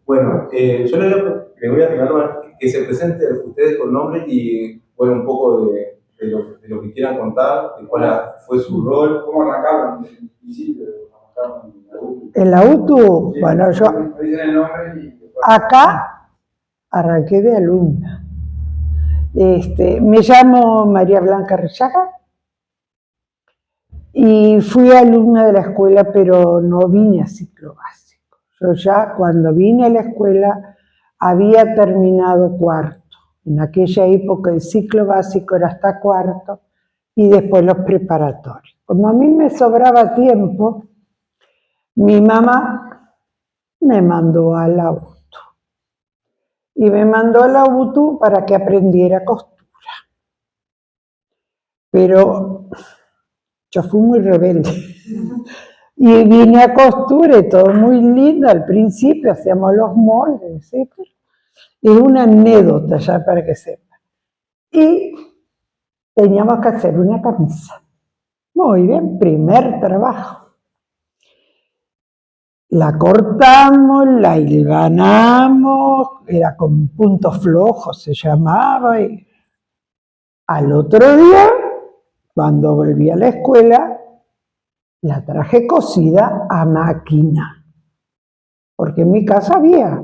Bueno, yo le voy a pegar que se presente ustedes con nombre y, bueno, un poco de lo que quieran contar, de cuál fue su rol. ¿Cómo arrancaron desde el principio? En la UTU, Sí, bueno, yo me dicen el nombre y... acá arranqué de alumna. Me llamo María Blanca Richaga y fui alumna de la escuela, pero no vine a ciclo básico. Yo ya cuando vine a la escuela había terminado cuarto. En aquella época el ciclo básico era hasta cuarto y después los preparatorios. Como a mí me sobraba tiempo, mi mamá me mandó a la UTU. Y me mandó a la UTU para que aprendiera costura. Pero yo fui muy rebelde. Y vine a costura y todo muy lindo. Al principio hacíamos los moldes, ¿sí? Es una anécdota ya para que sepan. Y teníamos que hacer una camisa. Muy bien, primer trabajo. La cortamos, la hilvanamos, era con puntos flojos, se llamaba. Y al otro día, cuando volví a la escuela, la traje cosida a máquina, porque en mi casa había.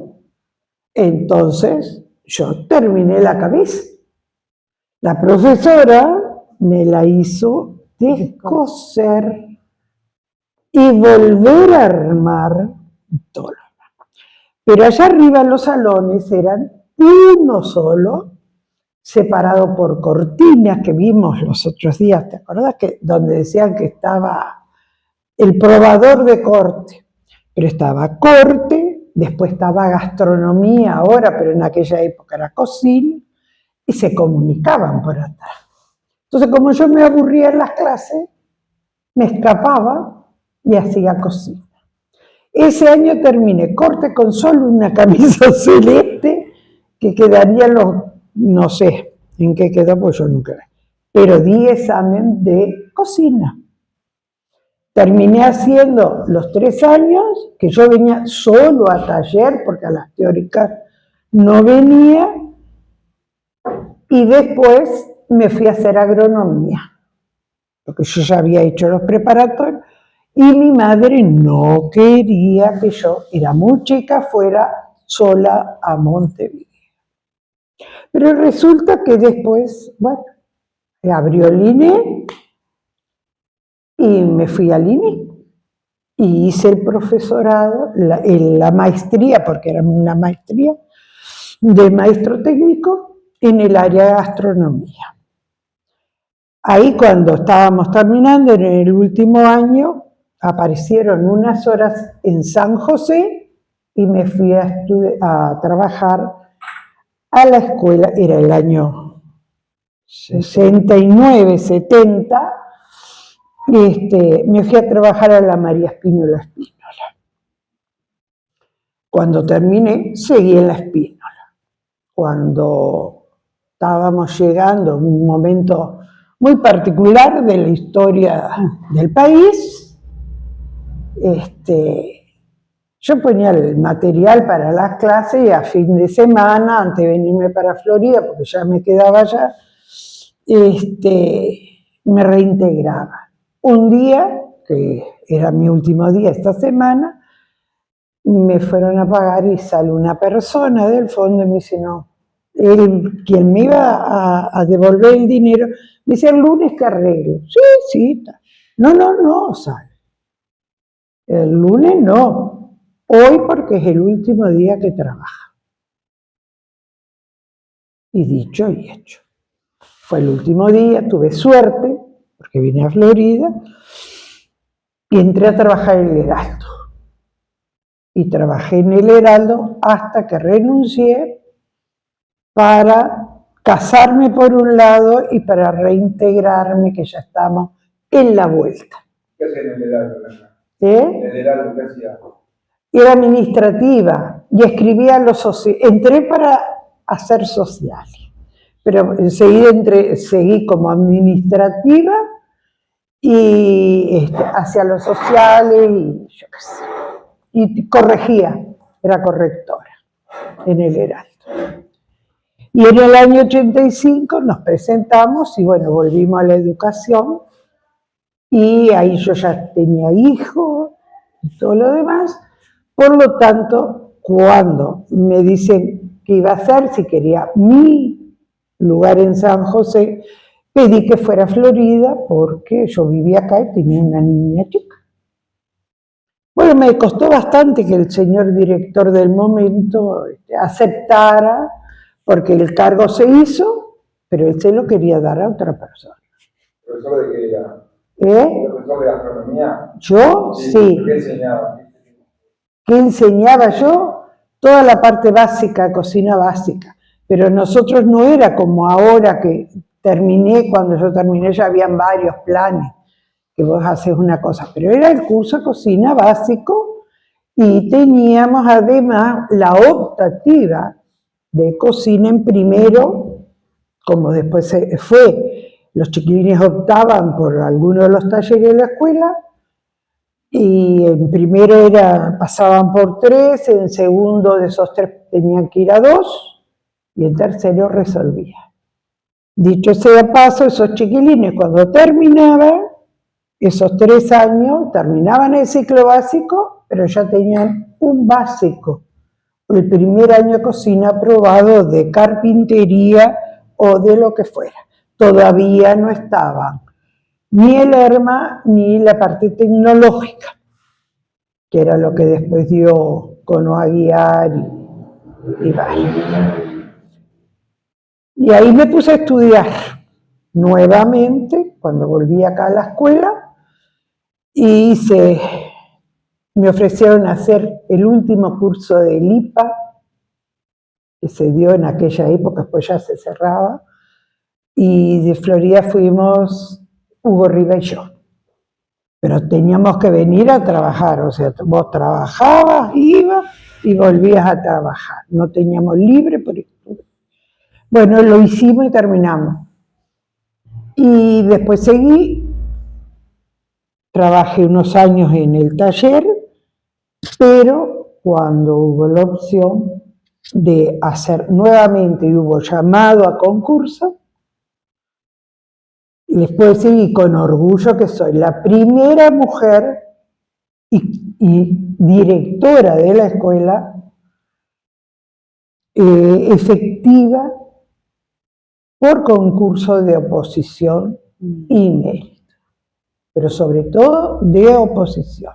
Entonces, yo terminé la camisa. La profesora me la hizo descoser y volver a armar todo. Pero allá arriba los salones eran uno solo, separado por cortinas que vimos los otros días, ¿te acordás? Donde decían que estaba el probador de corte, pero estaba corte, después estaba gastronomía ahora, pero en aquella época era cocina, y se comunicaban por atrás. Entonces, como yo me aburría en las clases, me escapaba y hacía cocina. Ese año terminé corte con solo una camisa celeste que quedaría no sé en qué quedó, pues yo nunca vi, pero di examen de cocina. Terminé haciendo los 3 años, que yo venía solo a taller, porque a las teóricas no venía, y después me fui a hacer agronomía, porque yo ya había hecho los preparatorios, y mi madre no quería que yo, era muy chica, fuera sola a Montevideo. Pero resulta que después, bueno, abrió el INE y me fui al INE y hice el profesorado, la maestría, porque era una maestría, de maestro técnico en el área de gastronomía. Ahí cuando estábamos terminando, en el último año, aparecieron unas horas en San José y me fui a trabajar a la escuela, era el año 69, 70, me fui a trabajar a la María Espínola Espínola. Cuando terminé, seguí en la Espínola. Cuando estábamos llegando a un momento muy particular de la historia del país, yo ponía el material para las clases y a fin de semana, antes de venirme para Florida, porque ya me quedaba allá, me reintegraba. Un día, que era mi último día esta semana, me fueron a pagar y sale una persona del fondo y me dice, no, quien me iba a devolver el dinero, me dice, el lunes que arreglo. Sí. No, sale. El lunes no, hoy porque es el último día que trabaja. Y dicho y hecho. Fue el último día, tuve suerte, porque vine a Florida, y entré a trabajar en el Heraldo. Y trabajé en el Heraldo hasta que renuncié para casarme por un lado y para reintegrarme, que ya estamos en la vuelta. ¿Qué hacía en el Heraldo? ¿En el Heraldo qué hacía? Era administrativa y escribía los sociales. Entré para hacer sociales, pero enseguida seguí como administrativa y hacia los sociales y yo qué sé. Y corregía, era correctora. en el Heraldo. Y en el año 85 nos presentamos y bueno, volvimos a la educación y ahí yo ya tenía hijos y todo lo demás. Por lo tanto, cuando me dicen qué iba a hacer, si quería mi lugar en San José, pedí que fuera Florida porque yo vivía acá y tenía una niña chica. Bueno, me costó bastante que el señor director del momento aceptara, porque el cargo se hizo, pero él se lo quería dar a otra persona. ¿Profesor de qué era? ¿Profesor de gastronomía? ¿Yo? Sí. ¿Qué enseñaba? ¿Qué enseñaba yo? Toda la parte básica, cocina básica. Pero nosotros no era como ahora que cuando yo terminé ya habían varios planes, que vos haces una cosa, pero era el curso de cocina básico y teníamos además la optativa de cocina en primero, como después se fue, los chiquilines optaban por alguno de los talleres de la escuela, y en primero pasaban por 3, en segundo de esos 3 tenían que ir a 2, y en tercero resolvían. Dicho sea paso, esos chiquilines cuando terminaban, esos 3 años, terminaban el ciclo básico, pero ya tenían un básico, el primer año de cocina aprobado de carpintería o de lo que fuera. Todavía no estaban ni el ERMA ni la parte tecnológica, que era lo que después dio Cono Aguiar y varios. Y ahí me puse a estudiar nuevamente, cuando volví acá a la escuela, y me ofrecieron hacer el último curso de IPA, que se dio en aquella época, después ya se cerraba, y de Florida fuimos Hugo Riva y yo. Pero teníamos que venir a trabajar, o sea, vos trabajabas, ibas y volvías a trabajar. No teníamos libre por estudio. Bueno, lo hicimos y terminamos. Y después trabajé unos años en el taller, pero cuando hubo la opción de hacer nuevamente y hubo llamado a concurso, les puedo decir y con orgullo que soy la primera mujer y directora de la escuela efectiva por concurso de oposición y mérito, pero sobre todo de oposición.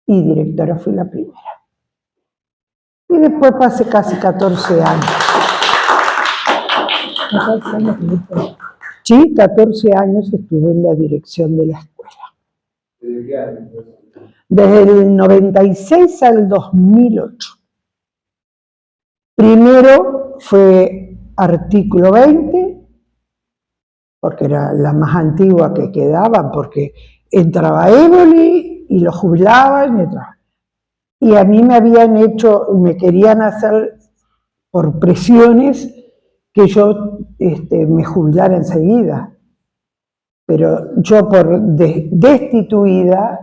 Y directora fui la primera. Y después pasé casi 14 años. Sí, 14 años estuve en la dirección de la escuela. ¿Desde qué año? Desde el 96 al 2008. Primero fue artículo 20, porque era la más antigua que quedaba, porque entraba Évoli y lo jubilaban y a mí me querían hacer por presiones que yo me jubilara enseguida. Pero yo por destituida,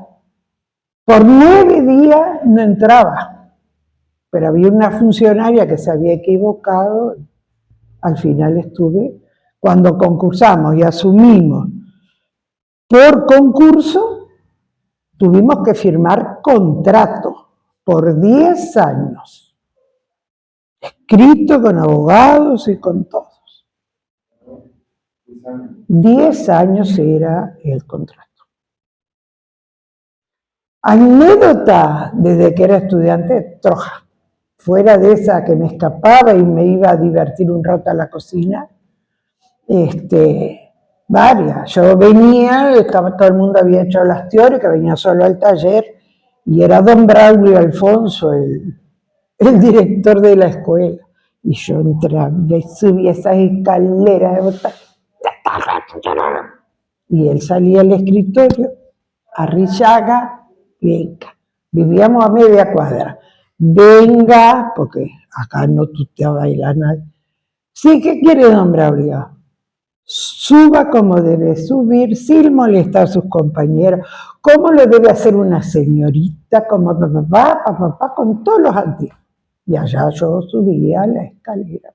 por 9 días no entraba. Pero había una funcionaria que se había equivocado, al final estuve, cuando concursamos y asumimos por concurso, tuvimos que firmar contrato por 10 años, escrito con abogados y con todos. 10 años era el contrato. Anécdota desde que era estudiante, troja. Fuera de esa que me escapaba y me iba a divertir un rato a la cocina, varias. Yo venía, todo el mundo había hecho las teóricas, venía solo al taller, y era don Braulio Alfonso, el director de la escuela. Y yo entraba, subía esas escaleras, y él salía al escritorio, Arrillaga, venga. Vivíamos a media cuadra. Venga, porque acá no tuteaba bailar nadie. Sí, ¿qué quiere don Braulio? Suba como debe subir, sin molestar a sus compañeros, como lo debe hacer una señorita, como papá, con todos los antiguos. Y allá yo subía la escalera.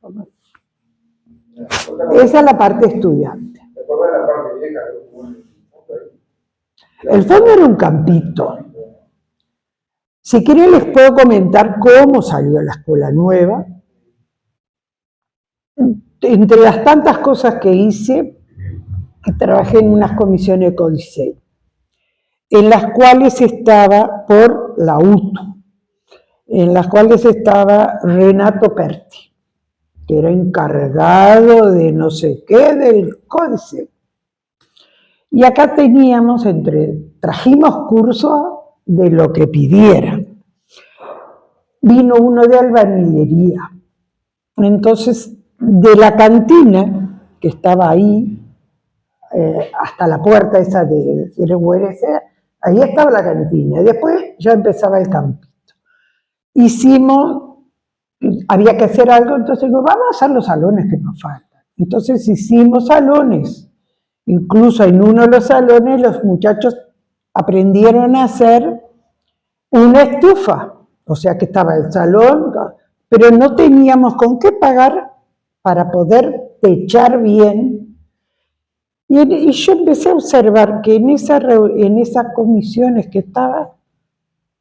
Esa es la parte estudiante. El fondo era un campito. Si quieren les puedo comentar cómo salió la escuela nueva. Entre las tantas cosas que hice, trabajé en unas comisiones de codiseño, en las cuales estaba por la UTU, en las cuales estaba Renato Perti, que era encargado de no sé qué del códice. Y acá teníamos, trajimos cursos de lo que pidieran. Vino uno de albañilería. Entonces, de la cantina, que estaba ahí, hasta la puerta esa de URC, ahí estaba la cantina. Y después ya empezaba el campito. Había que hacer algo, entonces vamos a hacer los salones que nos faltan. Entonces hicimos salones. Incluso en uno de los salones los muchachos aprendieron a hacer una estufa. O sea que estaba el salón, pero no teníamos con qué pagar para poder techar bien. Y yo empecé a observar que en esas comisiones que estaba,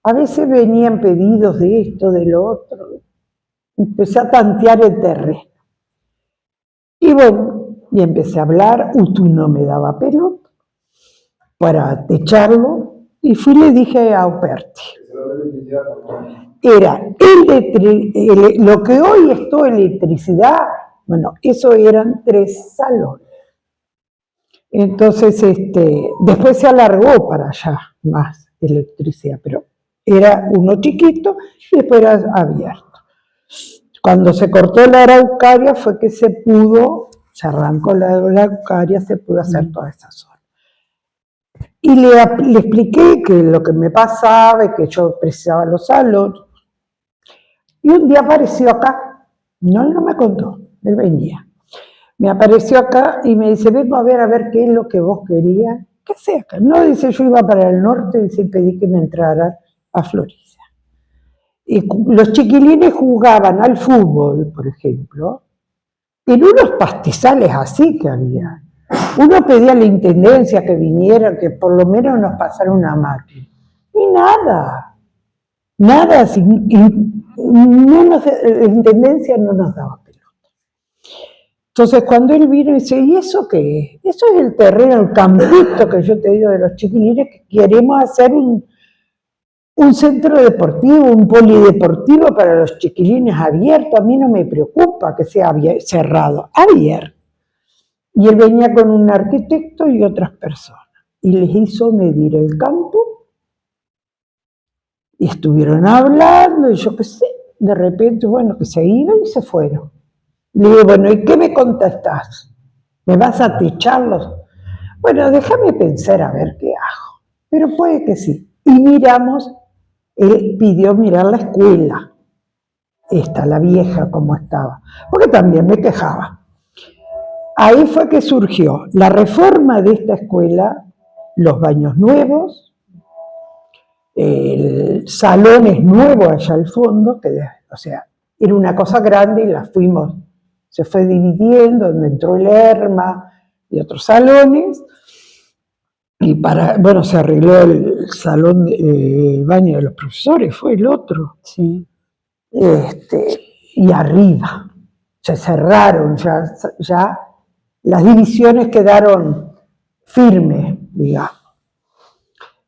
a veces venían pedidos de esto, de lo otro. Empecé a tantear el terreno. Y bueno, y empecé a hablar, UTU no me daba pelota para techarlo, y fui y le dije a Operti. Era lo que hoy es toda electricidad, bueno, eso eran 3 salones. Entonces, después se alargó para allá más electricidad, pero era uno chiquito y después era abierto. Cuando se cortó la araucaria fue que se arrancó la araucaria, se pudo hacer toda esa zona. Y le expliqué que lo que me pasaba y que yo precisaba los salones. Y un día apareció acá, no me contó, él venía. Me apareció acá y me dice, vengo a ver qué es lo que vos querías. ¿Qué sé acá? No, dice, yo iba para el norte y pedí que me entrara a Florida. Y los chiquilines jugaban al fútbol, por ejemplo, en unos pastizales así que había. Uno pedía a la intendencia que viniera, que por lo menos nos pasara una máquina. Y nada, la intendencia no nos daba pelota. Entonces cuando él vino y dice, ¿y eso qué es? Eso es el terreno, el campito que yo te digo de los chiquilines, que queremos hacer un centro deportivo, un polideportivo para los chiquilines abierto. A mí no me preocupa que sea cerrado, abierto. Y él venía con un arquitecto y otras personas. Y les hizo medir el campo. Y estuvieron hablando, y yo qué sé, de repente, bueno, que se iban y se fueron. Le digo, bueno, ¿y qué me contestás? ¿Me vas a techarlos? Bueno, déjame pensar a ver qué hago. Pero puede que sí. Y miramos, él pidió mirar la escuela. La vieja, como estaba. Porque también me quejaba. Ahí fue que surgió la reforma de esta escuela, los baños nuevos, el salón es nuevo allá al fondo, o sea, era una cosa grande y se fue dividiendo, donde entró el ERMA y otros salones, y se arregló el salón, el baño de los profesores, fue el otro. Sí. Y arriba, se cerraron, ya las divisiones quedaron firmes, digamos.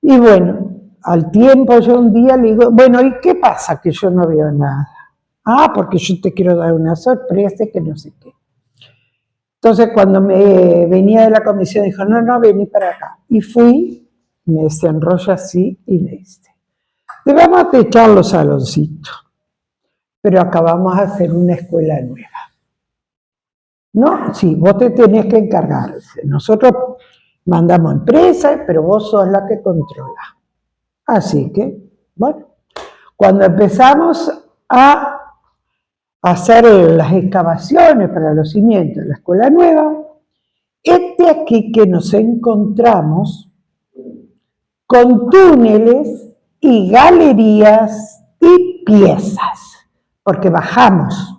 Y bueno, al tiempo yo un día le digo, bueno, ¿y qué pasa que yo no veo nada? Ah, porque yo te quiero dar una sorpresa que no sé qué. Entonces cuando me venía de la comisión dijo, no, vení para acá. Y fui, me desenrolla así y me dice, te vamos a techar los saloncitos, pero acabamos de hacer una escuela nueva. No, sí, vos te tenés que encargar. Nosotros mandamos empresas, pero vos sos la que controla. Así que, bueno, cuando empezamos a hacer las excavaciones para los cimientos de la escuela nueva, aquí que nos encontramos con túneles y galerías y piezas. porque bajamos.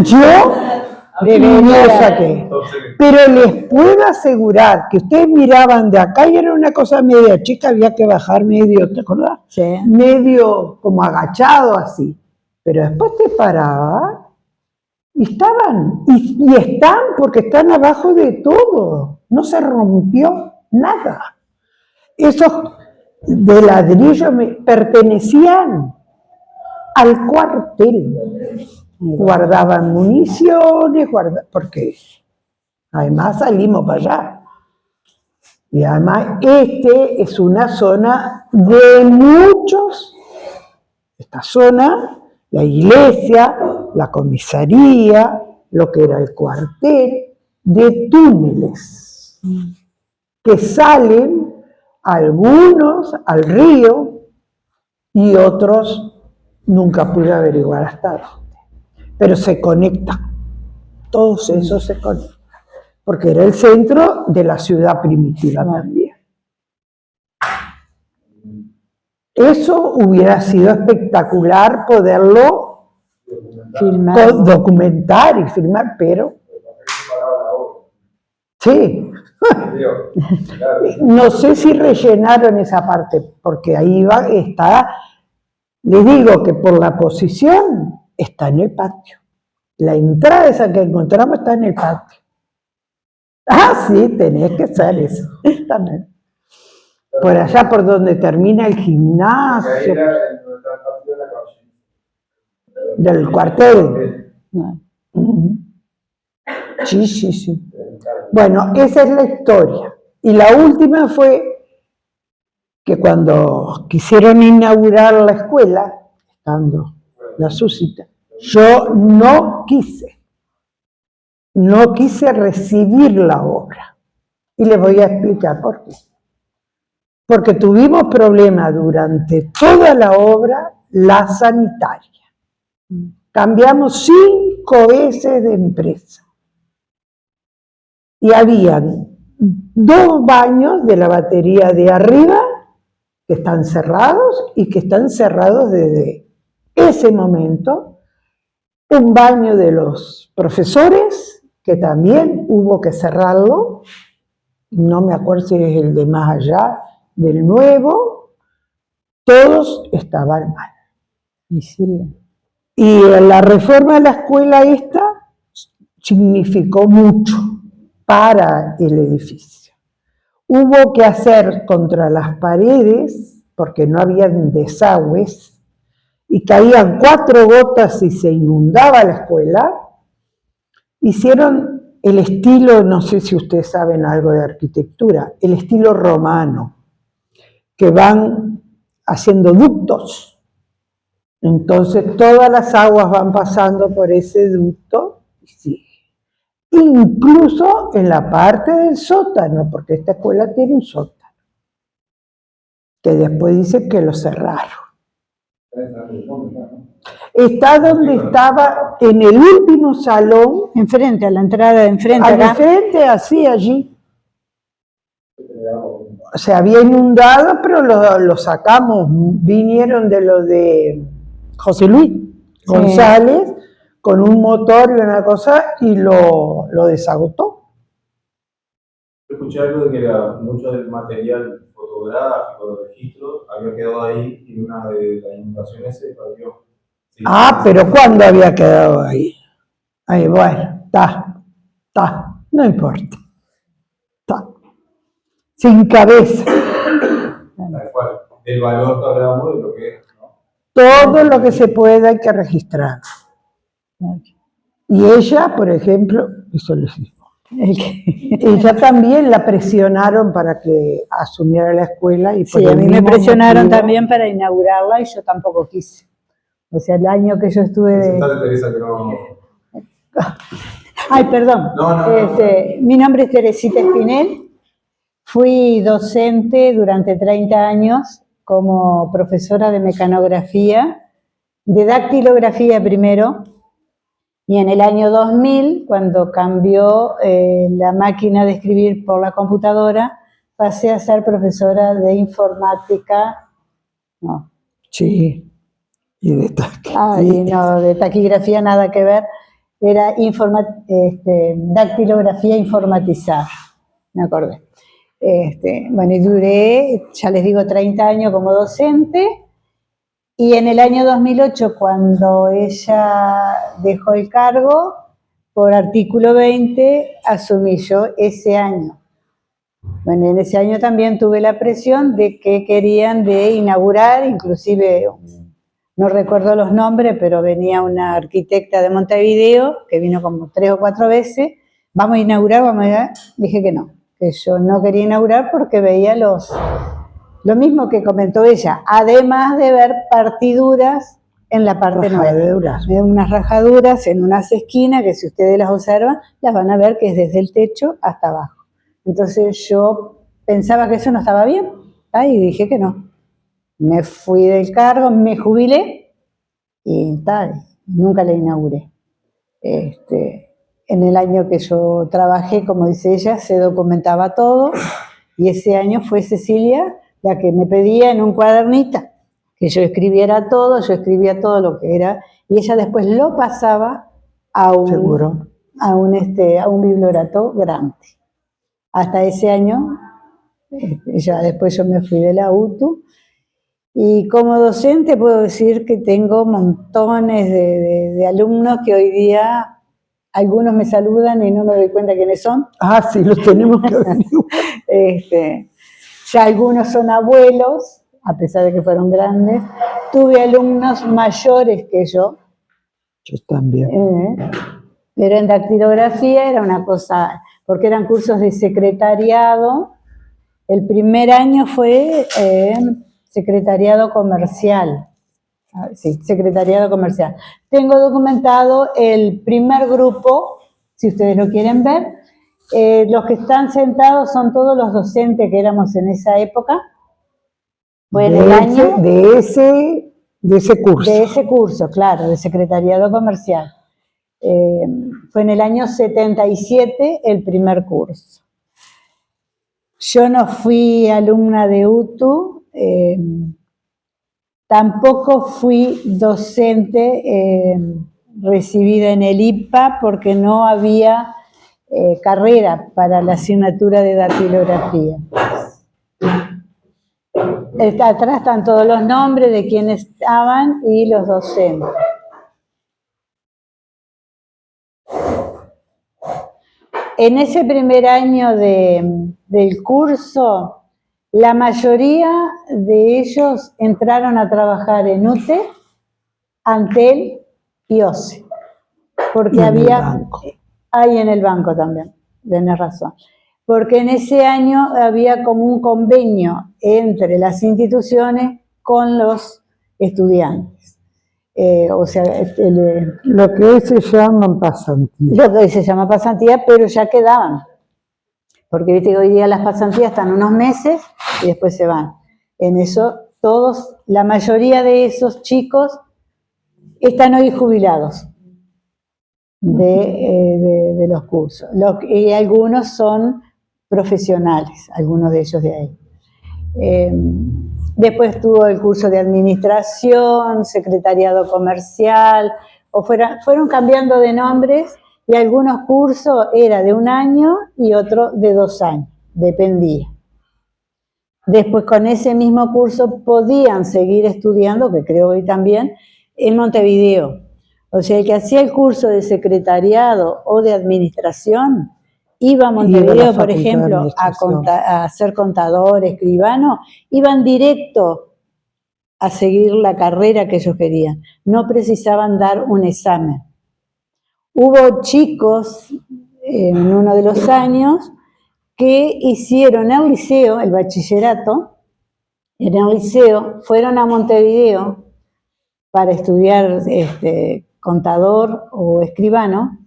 Yo no saqué. Pero les puedo asegurar que ustedes miraban de acá y era una cosa media chica, había que bajar medio, ¿te acordás? Sí. Medio como agachado así. Pero después te paraba y estaban, y están porque están abajo de todo. No se rompió nada. Esos de ladrillo pertenecían al cuartel. Guardaban municiones, porque además salimos para allá. Y además es una zona de muchos, esta zona, la iglesia, la comisaría, lo que era el cuartel, de túneles que salen algunos al río y otros nunca pude averiguar hasta dónde. Pero se conectan, todos esos se conectan, porque era el centro de la ciudad primitiva también. Eso hubiera sido espectacular poderlo documentar y filmar, pero sí. No sé si rellenaron esa parte, porque ahí está, les digo que por la posición está en el patio. La entrada esa que encontramos está en el patio. Ah, sí, tenés que ser eso. También. Por allá por donde termina el gimnasio. Del cuartel. Sí, sí, sí. Bueno, esa es la historia. Y la última fue que cuando quisieron inaugurar la escuela, estando la Susita, yo no quise recibir la obra. Y les voy a explicar por qué. Porque tuvimos problemas durante toda la obra, la sanitaria. Cambiamos 5 veces de empresa. Y habían 2 baños de la batería de arriba que están cerrados y que están cerrados desde ese momento. Un baño de los profesores que también hubo que cerrarlo. No me acuerdo si es el de más allá del nuevo. Todos estaban mal. Y sí. Y la reforma de la escuela esta significó mucho para el edificio. Hubo que hacer contra las paredes, porque no habían desagües, y caían 4 gotas y se inundaba la escuela. Hicieron el estilo, no sé si ustedes saben algo de arquitectura, el estilo romano, que van haciendo ductos. Entonces todas las aguas van pasando por ese ducto y sigue. Incluso en la parte del sótano, porque esta escuela tiene un sótano, que después dice que lo cerraron. Está donde estaba, en el último salón. Enfrente, a la entrada de enfrente. Al frente, así, allí. Se había inundado, pero lo sacamos. Vinieron de lo de José Luis González, con un motor y una cosa, y lo desagotó. Yo escuché algo de que mucho del material fotográfico, de registro, había quedado ahí y una de las inundaciones se perdió. Sí, pero ¿cuándo había quedado ahí? Ahí, bueno, está, no importa. Está. Sin cabeza. Tal cual. El valor que hablábamos de lo que es, ¿no? Todo lo que se pueda hay que registrar. Y ella, por ejemplo, hizo lo mismo. Ella también la presionaron para que asumiera la escuela. Y sí, a mí me presionaron también para inaugurarla y yo tampoco quise. O sea, el año que yo estuve de... Teresa, que no... Ay, perdón. No. Mi nombre es Teresita Espinel. Fui docente durante 30 años como profesora de mecanografía, de dactilografía primero, y en el año 2000, cuando cambió la máquina de escribir por la computadora, pasé a ser profesora de informática, Sí, y de Y no, de taquigrafía nada que ver, era dactilografía informatizada, me acordé. Bueno, y duré, ya les digo, 30 años como docente, y en el año 2008, cuando ella dejó el cargo, por artículo 20, asumí yo ese año. Bueno, en ese año también tuve la presión de que querían de inaugurar, inclusive, no recuerdo los nombres, pero venía una arquitecta de Montevideo, que vino como 3 o 4 veces, vamos a inaugurar, dije que no, que yo no quería inaugurar porque veía lo mismo que comentó ella, además de ver partiduras en la parte nueva, unas rajaduras en unas esquinas que si ustedes las observan, las van a ver que es desde el techo hasta abajo. Entonces yo pensaba que eso no estaba bien, y dije que no. Me fui del cargo, me jubilé y nunca la inauguré. En el año que yo trabajé, como dice ella, se documentaba todo y ese año fue Cecilia la que me pedía en un cuadernito que yo escribiera todo, yo escribía todo lo que era y ella después lo pasaba a un bibliorato grande. Hasta ese año, después yo me fui de la UTU, y como docente puedo decir que tengo montones de alumnos que hoy día, algunos me saludan y no me doy cuenta quiénes son. Sí, los tenemos que averiguar. Ya algunos son abuelos, a pesar de que fueron grandes. Tuve alumnos mayores que yo. Yo también. Pero en dactilografía era una cosa, porque eran cursos de secretariado. El primer año fue secretariado comercial. Sí, secretariado comercial. Tengo documentado el primer grupo, si ustedes lo quieren ver. Los que están sentados son todos los docentes que éramos en esa época. Fue en el año de ese curso. De ese curso, claro, de secretariado comercial. Fue en el año 77 el primer curso. Yo no fui alumna de UTU, tampoco fui docente recibida en el IPA porque no había carrera para la asignatura de dactilografía. Atrás están todos los nombres de quienes estaban y los docentes. En ese primer año del curso, la mayoría de ellos entraron a trabajar en UTE, Antel y OCE, porque hay en el banco también, tenés razón, porque en ese año había como un convenio entre las instituciones con los estudiantes. Lo que hoy se llama pasantía. Lo que hoy se llama pasantía, pero ya quedaban. Porque viste que hoy día las pasantías están unos meses y después se van. En eso, la mayoría de esos chicos están hoy jubilados de los cursos. Y algunos son profesionales, algunos de ellos de ahí. Después tuvo el curso de administración, secretariado comercial, fueron cambiando de nombres y algunos cursos era de 1 año y otro de 2 años, dependía. Después con ese mismo curso podían seguir estudiando, que creo hoy también, en Montevideo. O sea, el que hacía el curso de secretariado o de administración iba a Montevideo, por ejemplo, a ser contador, escribano, iban directo a seguir la carrera que ellos querían. No precisaban dar un examen. Hubo chicos en uno de los años que hicieron el liceo, el bachillerato, en el liceo, fueron a Montevideo para estudiar contador o escribano,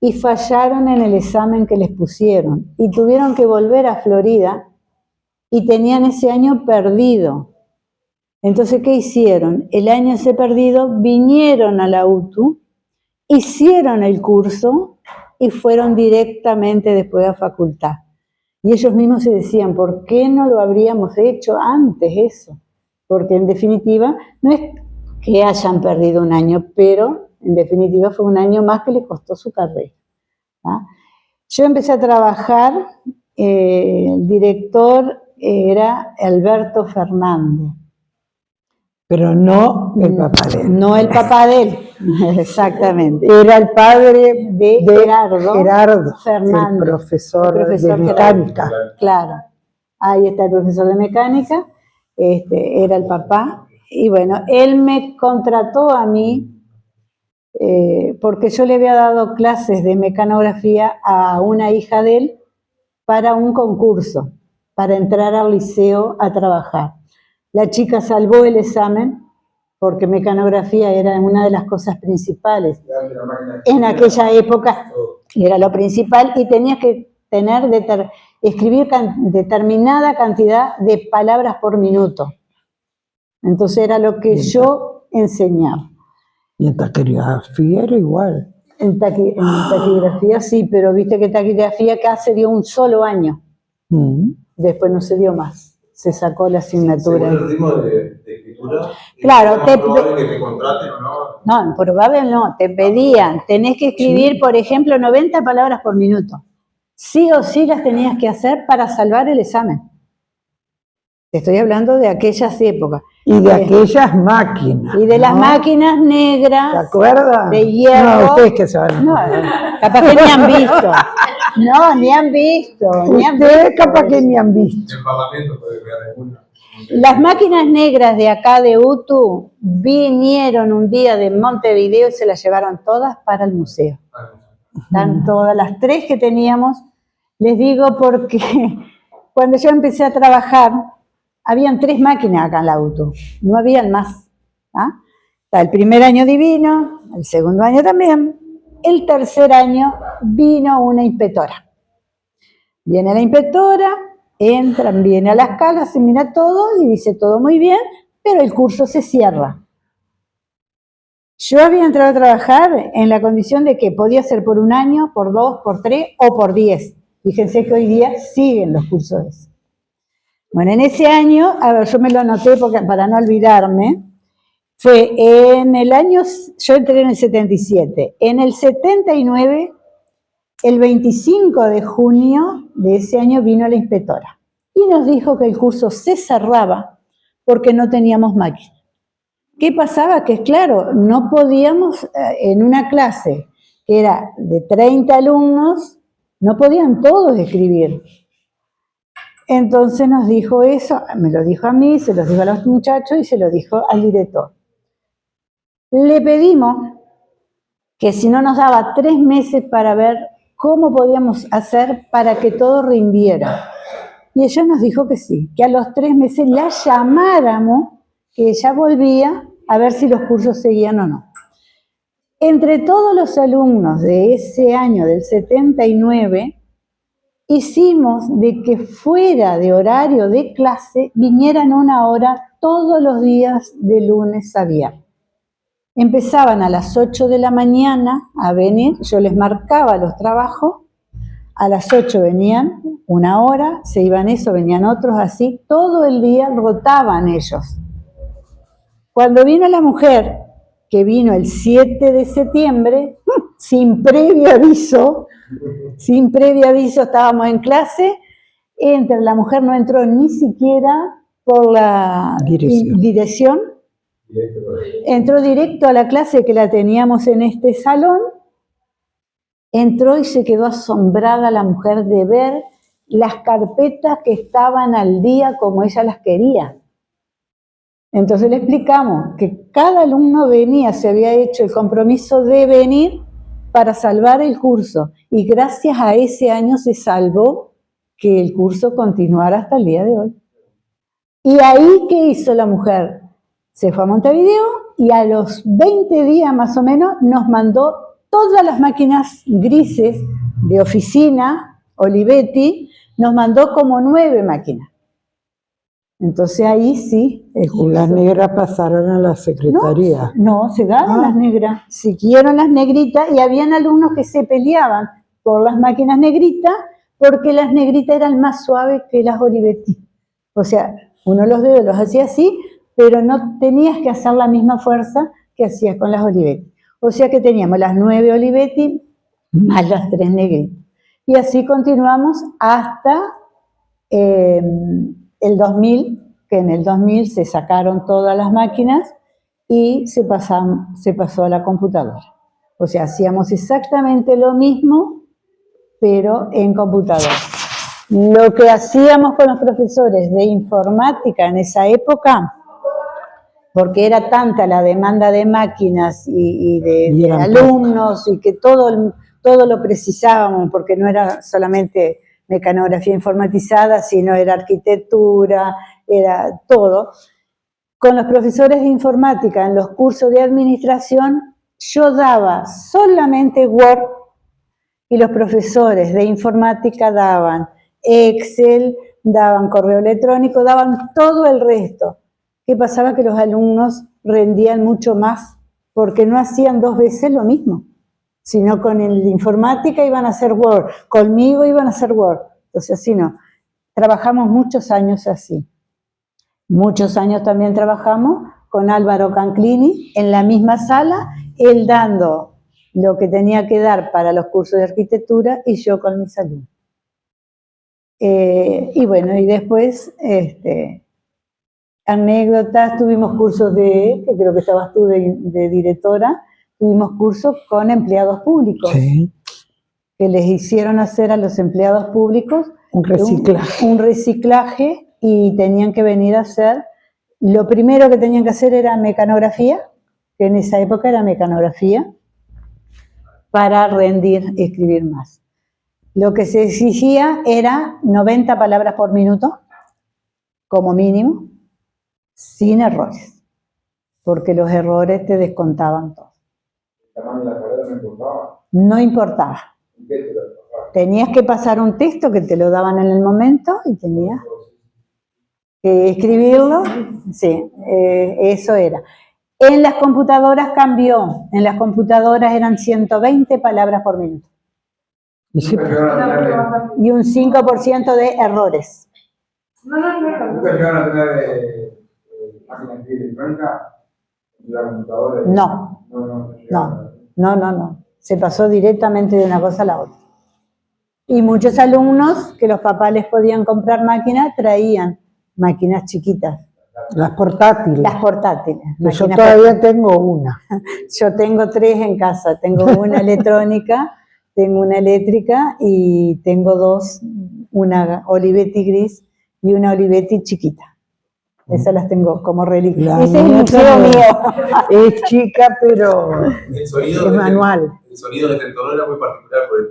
y fallaron en el examen que les pusieron y tuvieron que volver a Florida y tenían ese año perdido. Entonces, ¿qué hicieron? El año ese perdido, vinieron a la UTU, hicieron el curso y fueron directamente después a facultad. Y ellos mismos se decían, ¿por qué no lo habríamos hecho antes eso? porque en definitiva no es que hayan perdido un año, pero en definitiva fue un año más que le costó su carrera. ¿Ah? Yo empecé a trabajar, el director era Alberto Fernández. Pero no el papá de él. No el papá de él, exactamente. Era el padre De Gerardo Fernández, el profesor de Gerardo. mecánica. Claro, ahí está el profesor de mecánica, era el papá. Y bueno, él me contrató a mí porque yo le había dado clases de mecanografía a una hija de él para un concurso, para entrar al liceo a trabajar. La chica salvó el examen porque mecanografía era una de las cosas principales. En aquella época era lo principal y tenías que escribir determinada cantidad de palabras por minuto. Entonces era lo que yo enseñaba. Y en taquigrafía era igual. En taquigrafía sí, pero viste que taquigrafía acá se dio un solo año. Después no se dio más. Se sacó la asignatura. Según el ritmo de escritura, claro, ¿es probable que te contraten o no? No, probable no, te pedían, tenés que escribir, por ejemplo, 90 palabras por minuto. Sí o sí las tenías que hacer para salvar el examen. Te estoy hablando de aquellas épocas. Y de aquellas máquinas. Y de las máquinas negras. ¿Te acuerdas? De hierro. No, ustedes que saben. No, capaz que ni han visto. No, ni han visto. Ustedes capaz que ni han visto. El Parlamento puede quedar en una. Las máquinas negras de acá de UTU vinieron un día de Montevideo y se las llevaron todas para el museo. Están todas las 3 que teníamos. Les digo porque cuando yo empecé a trabajar, habían 3 máquinas acá en la UTU, no habían más. ¿Ah? El primer año divino, el segundo año también, el tercer año vino una inspectora. Viene la inspectora, entran, viene a las calas, se mira todo y dice todo muy bien, pero el curso se cierra. Yo había entrado a trabajar en la condición de que podía ser por 1 año, por 2, por 3 o por 10. Fíjense que hoy día siguen los cursos. Bueno, en ese año, a ver, yo me lo anoté para no olvidarme, fue en el año, yo entré en el 77, en el 79, el 25 de junio de ese año vino la inspectora y nos dijo que el curso se cerraba porque no teníamos máquina. ¿Qué pasaba? Que claro, no podíamos, en una clase que era de 30 alumnos, no podían todos escribir. Entonces nos dijo eso, me lo dijo a mí, se lo dijo a los muchachos y se lo dijo al director. Le pedimos que si no nos daba 3 meses para ver cómo podíamos hacer para que todo rindiera. Y ella nos dijo que sí, que a los 3 meses la llamáramos, que ella volvía a ver si los cursos seguían o no. Entre todos los alumnos de ese año, del 79, hicimos de que fuera de horario de clase vinieran 1 hora todos los días de lunes a viernes. Empezaban a las 8 de la mañana a venir, yo les marcaba los trabajos, a las 8 venían 1 hora, se iban eso, venían otros así, todo el día rotaban ellos. Cuando vino la mujer, que vino el 7 de septiembre, sin previo aviso, estábamos en clase, la mujer no entró ni siquiera por la dirección, entró directo a la clase que la teníamos en este salón, entró y se quedó asombrada la mujer de ver las carpetas que estaban al día como ella las quería. Entonces le explicamos que cada alumno venía, se había hecho el compromiso de venir para salvar el curso y gracias a ese año se salvó que el curso continuara hasta el día de hoy. Y ahí, ¿qué hizo la mujer? Se fue a Montevideo y a los 20 días más o menos nos mandó todas las máquinas grises de oficina, Olivetti, nos mandó como 9 máquinas. Entonces ahí sí. Las negras pasaron a la secretaría. No, se quedaron las negras. Siguieron las negritas y habían alumnos que se peleaban por las máquinas negritas porque las negritas eran más suaves que las Olivetti. O sea, uno los dedos los hacía así, pero no tenías que hacer la misma fuerza que hacías con las Olivetti. O sea que teníamos las 9 Olivetti más las 3 Negri. Y así continuamos hasta el 2000, que en el 2000 se sacaron todas las máquinas y se pasó a la computadora. O sea, hacíamos exactamente lo mismo, pero en computadora. Lo que hacíamos con los profesores de informática en esa época, porque era tanta la demanda de máquinas y de alumnos, y que todo lo precisábamos, porque no era solamente mecanografía informatizada, sino era arquitectura, era todo. Con los profesores de informática en los cursos de administración, yo daba solamente Word y los profesores de informática daban Excel, daban correo electrónico, daban todo el resto. ¿Qué pasaba? Que los alumnos rendían mucho más porque no hacían 2 veces lo mismo, sino con el de informática iban a hacer Word, conmigo iban a hacer Word. Entonces así no. Trabajamos muchos años así. Muchos años también trabajamos con Álvaro Canclini en la misma sala, él dando lo que tenía que dar para los cursos de arquitectura y yo con mis alumnos. Y bueno, y después, anécdotas, tuvimos cursos que creo que estabas tú de directora, tuvimos cursos con empleados públicos. Sí. Que les hicieron hacer a los empleados públicos Un reciclaje. Un reciclaje y tenían que venir a hacer, lo primero que tenían que hacer era mecanografía, que en esa época era mecanografía, para rendir y escribir más. Lo que se exigía era 90 palabras por minuto, como mínimo, sin errores, porque los errores te descontaban todo. ¿El tamaño de la palabra no importaba? No importaba. Tenías que pasar un texto que te lo daban en el momento y tenías que escribirlo. Sí, eso era. En las computadoras cambió. En las computadoras eran 120 palabras por minuto. Y un 5% de errores. ¿Nunca llegaron a tener máquinas electrónicas en la computadora? No. Se pasó directamente de una cosa a la otra. Y muchos alumnos que los papás les podían comprar máquinas, traían máquinas chiquitas. Las portátiles. Las portátiles. Yo todavía tengo una. Yo tengo 3 en casa. Tengo una electrónica, tengo una eléctrica y tengo 2, una Olivetti gris y una Olivetti chiquita. Esas las tengo como reliquia. Ese es el museo mío. Es chica, pero es manual. El sonido de este tono era muy particular por el...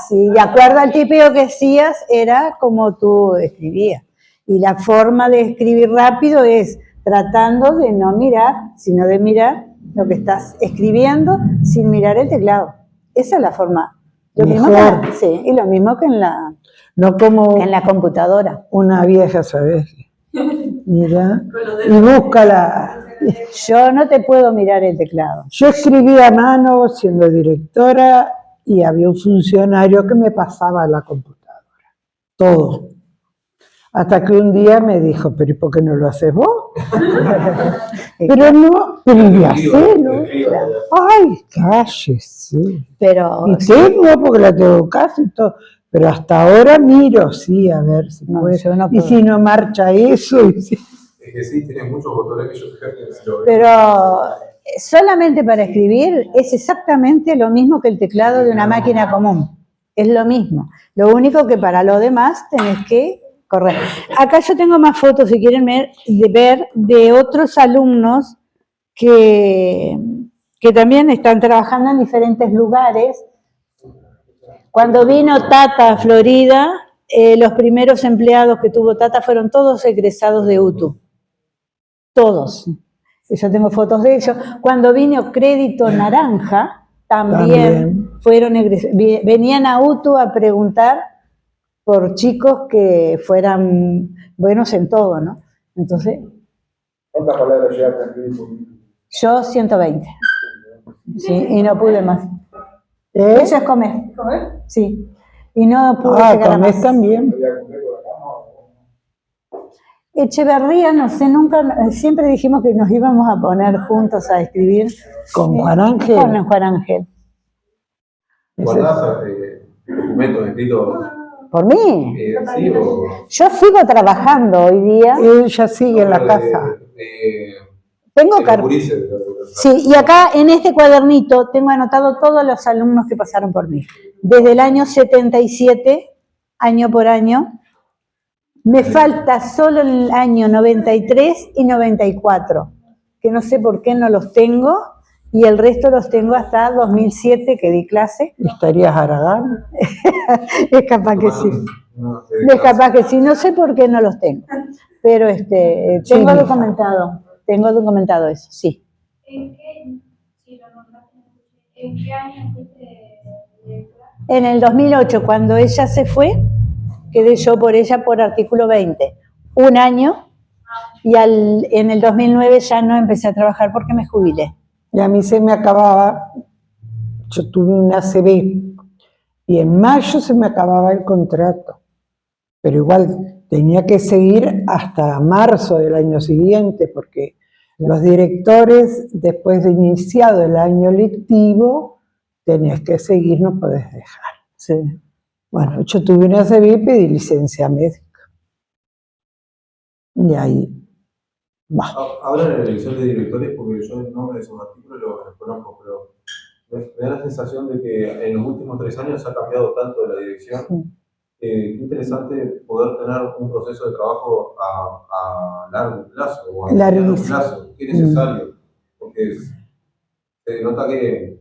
Sí, de acuerdo al tipeo que hacías, era como tú escribías. Y la forma de escribir rápido es tratando de no mirar, sino de mirar lo que estás escribiendo sin mirar el teclado. Esa es la forma. Lo mismo y lo mismo que en la, no como en la computadora. Una vieja, ¿sabes? Mira, y búscala. Yo no te puedo mirar el teclado. Yo escribía a mano siendo directora y había un funcionario que me pasaba la computadora. Todo. Hasta que un día me dijo, pero ¿y por qué no lo haces vos? Pero no, pero ¿y hacelo? Ay, cállese. Pero, y tengo, porque la tengo casi y todo. Pero hasta ahora miro, sí, a ver si puede. No y si no marcha eso. Es que sí, tiene muchos botones que yo creo que pero solamente para escribir es exactamente lo mismo que el teclado de una máquina común. Es lo mismo. Lo único que para lo demás tenés que correr. Acá yo tengo más fotos, si quieren ver de otros alumnos que también están trabajando en diferentes lugares. Cuando vino Tata a Florida, los primeros empleados que tuvo Tata fueron todos egresados de UTU. Todos. Yo tengo fotos de ellos. Cuando vino Crédito Naranja, también fueron venían a UTU a preguntar por chicos que fueran buenos en todo, ¿no? Entonces... ¿Cuántas palabras llegaste a escribir por mí? Yo 120. Sí, y no pude más. Eso es comer. ¿Comer? Sí. Y no pude llegar a más. También. Echeverría, no sé, nunca, siempre dijimos que nos íbamos a poner juntos a escribir. Con Juan Ángel. Con Juan Ángel. ¿Guardás documentos escritos? ¿Por mí? Sí, o... Yo sigo trabajando hoy día. Ella sigue en la casa. Tengo Gurises, Sí, y acá en este cuadernito tengo anotado todos los alumnos que pasaron por mí. Desde el año 77, año por año. Me falta solo el año 93 y 94, que no sé por qué no los tengo, y el resto los tengo hasta 2007, que di clase. ¿Estarías Aragán? Es capaz que sí. Es capaz que sí, no sé por qué no los tengo. Pero tengo documentado eso, sí. ¿En qué año fuiste directora? En el 2008, cuando ella se fue, quedé yo por ella por artículo 20. Un año, y en el 2009 ya no empecé a trabajar porque me jubilé. Y a mí se me acababa, yo tuve un ACV, y en mayo se me acababa el contrato. Pero igual tenía que seguir hasta marzo del año siguiente, porque los directores, después de iniciado el año lectivo, tenés que seguir, no podés dejar. Sí. Bueno, yo tuve una ACV y pedí licencia médica. Y ahí va. Ahora en la elección de directores, porque yo el nombre de esos artículos los conozco, pero me da la sensación de que en los últimos 3 años ha cambiado tanto de la dirección. Sí. Qué interesante poder tener un proceso de trabajo a largo plazo o a mediano plazo. Qué necesario, porque se nota que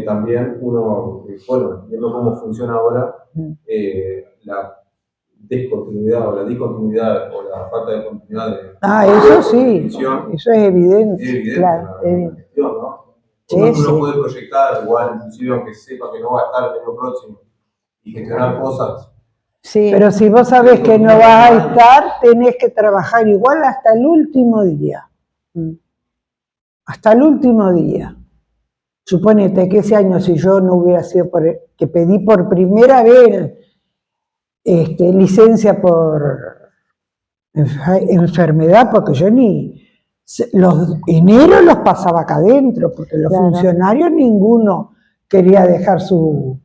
también uno, bueno, viendo cómo funciona ahora, la descontinuidad o la discontinuidad o la falta de continuidad de eso sí, gestión, eso es evidente. es evidente, Claro, la gestión, ¿no? Sí, Uno puede proyectar, igual, inclusive aunque sepa que no va a estar el año próximo, y gestionar cosas. Sí. Pero si vos sabés que no vas a estar, tenés que trabajar igual hasta el último día. Hasta el último día. Suponete que ese año, si yo no hubiera sido que pedí por primera vez licencia por enfermedad, porque yo enero los pasaba acá adentro, porque los funcionarios ninguno quería dejar su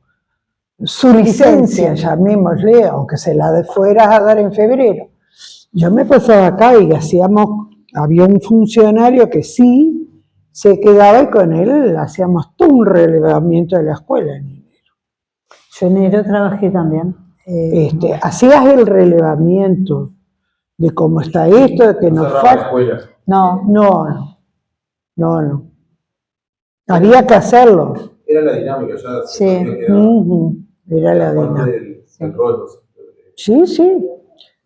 licencia, llamémosle, aunque se la fueras a dar en febrero. Yo me pasaba acá y había un funcionario que sí se quedaba y con él hacíamos todo un relevamiento de la escuela en enero. Yo en enero trabajé también. Hacías el relevamiento de cómo está esto, de que nos falta. No. Había que hacerlo. Era la dinámica, ya Sí. Era la dinámica. Del rol. Sí.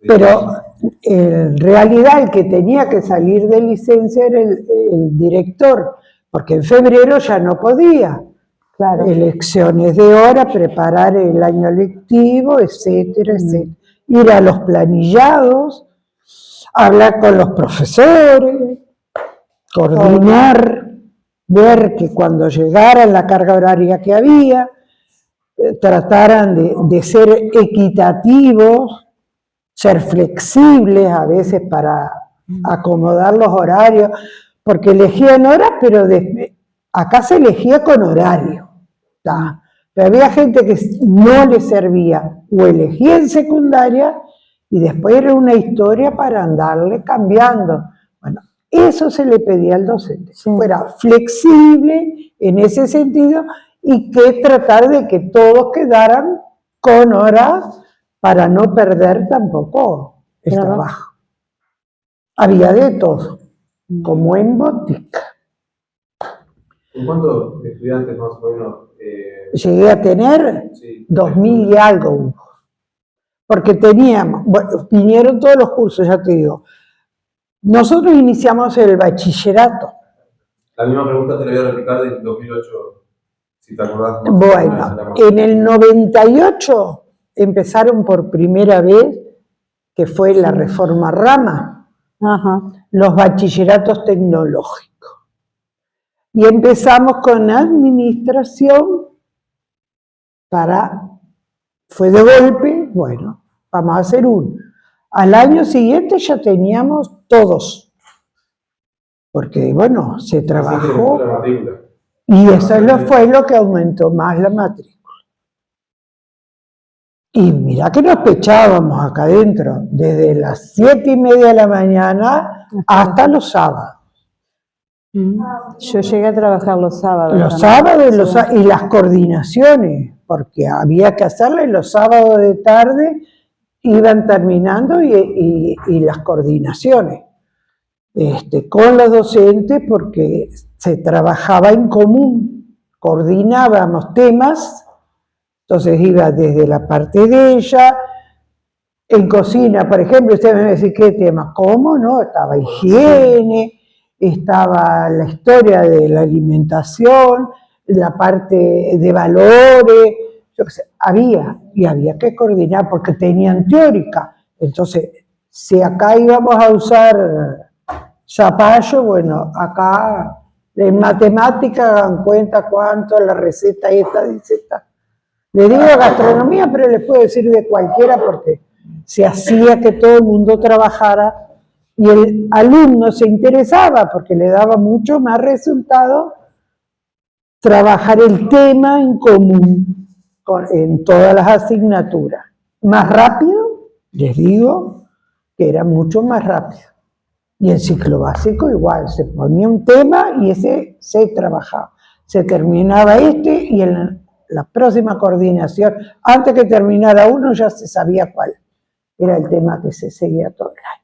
Pero en realidad el que tenía que salir de licencia era el director, porque en febrero ya no podía. Claro. Elecciones de hora, preparar el año lectivo, etcétera, etcétera. Ir a los planillados, hablar con los profesores, coordinar, ver que cuando llegara la carga horaria que había, trataran de ser equitativos, ser flexibles a veces para acomodar los horarios, porque elegían horas, pero acá se elegía con horario. ¿tá? Pero había gente que no le servía, o elegía en secundaria, y después era una historia para andarle cambiando. Bueno, eso se le pedía al docente, que fuera flexible en ese sentido, y que tratar de que todos quedaran con horas para no perder tampoco el trabajo. Había de todo, como en botica. ¿Cuántos estudiantes más o menos? Llegué a tener 2000 y algo. Porque vinieron todos los cursos, ya te digo. Nosotros iniciamos el bachillerato. La misma pregunta te la voy a replicar del 2008, si te acordás. Bueno, en el 98 empezaron por primera vez, que fue la reforma Rama, los bachilleratos tecnológicos. Y empezamos con administración fue de golpe, bueno, vamos a hacer uno. Al año siguiente ya teníamos todos, porque bueno, se trabajó la matrícula. y eso fue lo que aumentó más la matrícula. Y mirá que nos pechábamos acá adentro, desde las 7:30 de la mañana hasta los sábados. Yo llegué a trabajar los sábados. Los también. sábados y las coordinaciones, porque había que hacerle los sábados de tarde, iban terminando y las coordinaciones con los docentes, porque se trabajaba en común, coordinábamos temas. Entonces iba desde la parte de ella, en cocina, por ejemplo, usted me va a decir, ¿qué tema? ¿Cómo? No, estaba higiene, estaba la historia de la alimentación, la parte de valores, yo qué sé, había que coordinar porque tenían teórica. Entonces, si acá íbamos a usar zapallo, bueno, acá en matemática hagan cuenta cuánto la receta esta dice esta. Le digo gastronomía, pero les puedo decir de cualquiera porque se hacía que todo el mundo trabajara y el alumno se interesaba porque le daba mucho más resultado trabajar el tema en común en todas las asignaturas. Más rápido, les digo, que era mucho más rápido. Y en ciclo básico igual, se ponía un tema y ese se trabajaba. Se terminaba y en la próxima coordinación, antes que terminara uno, ya se sabía cuál era el tema que se seguía todo el año.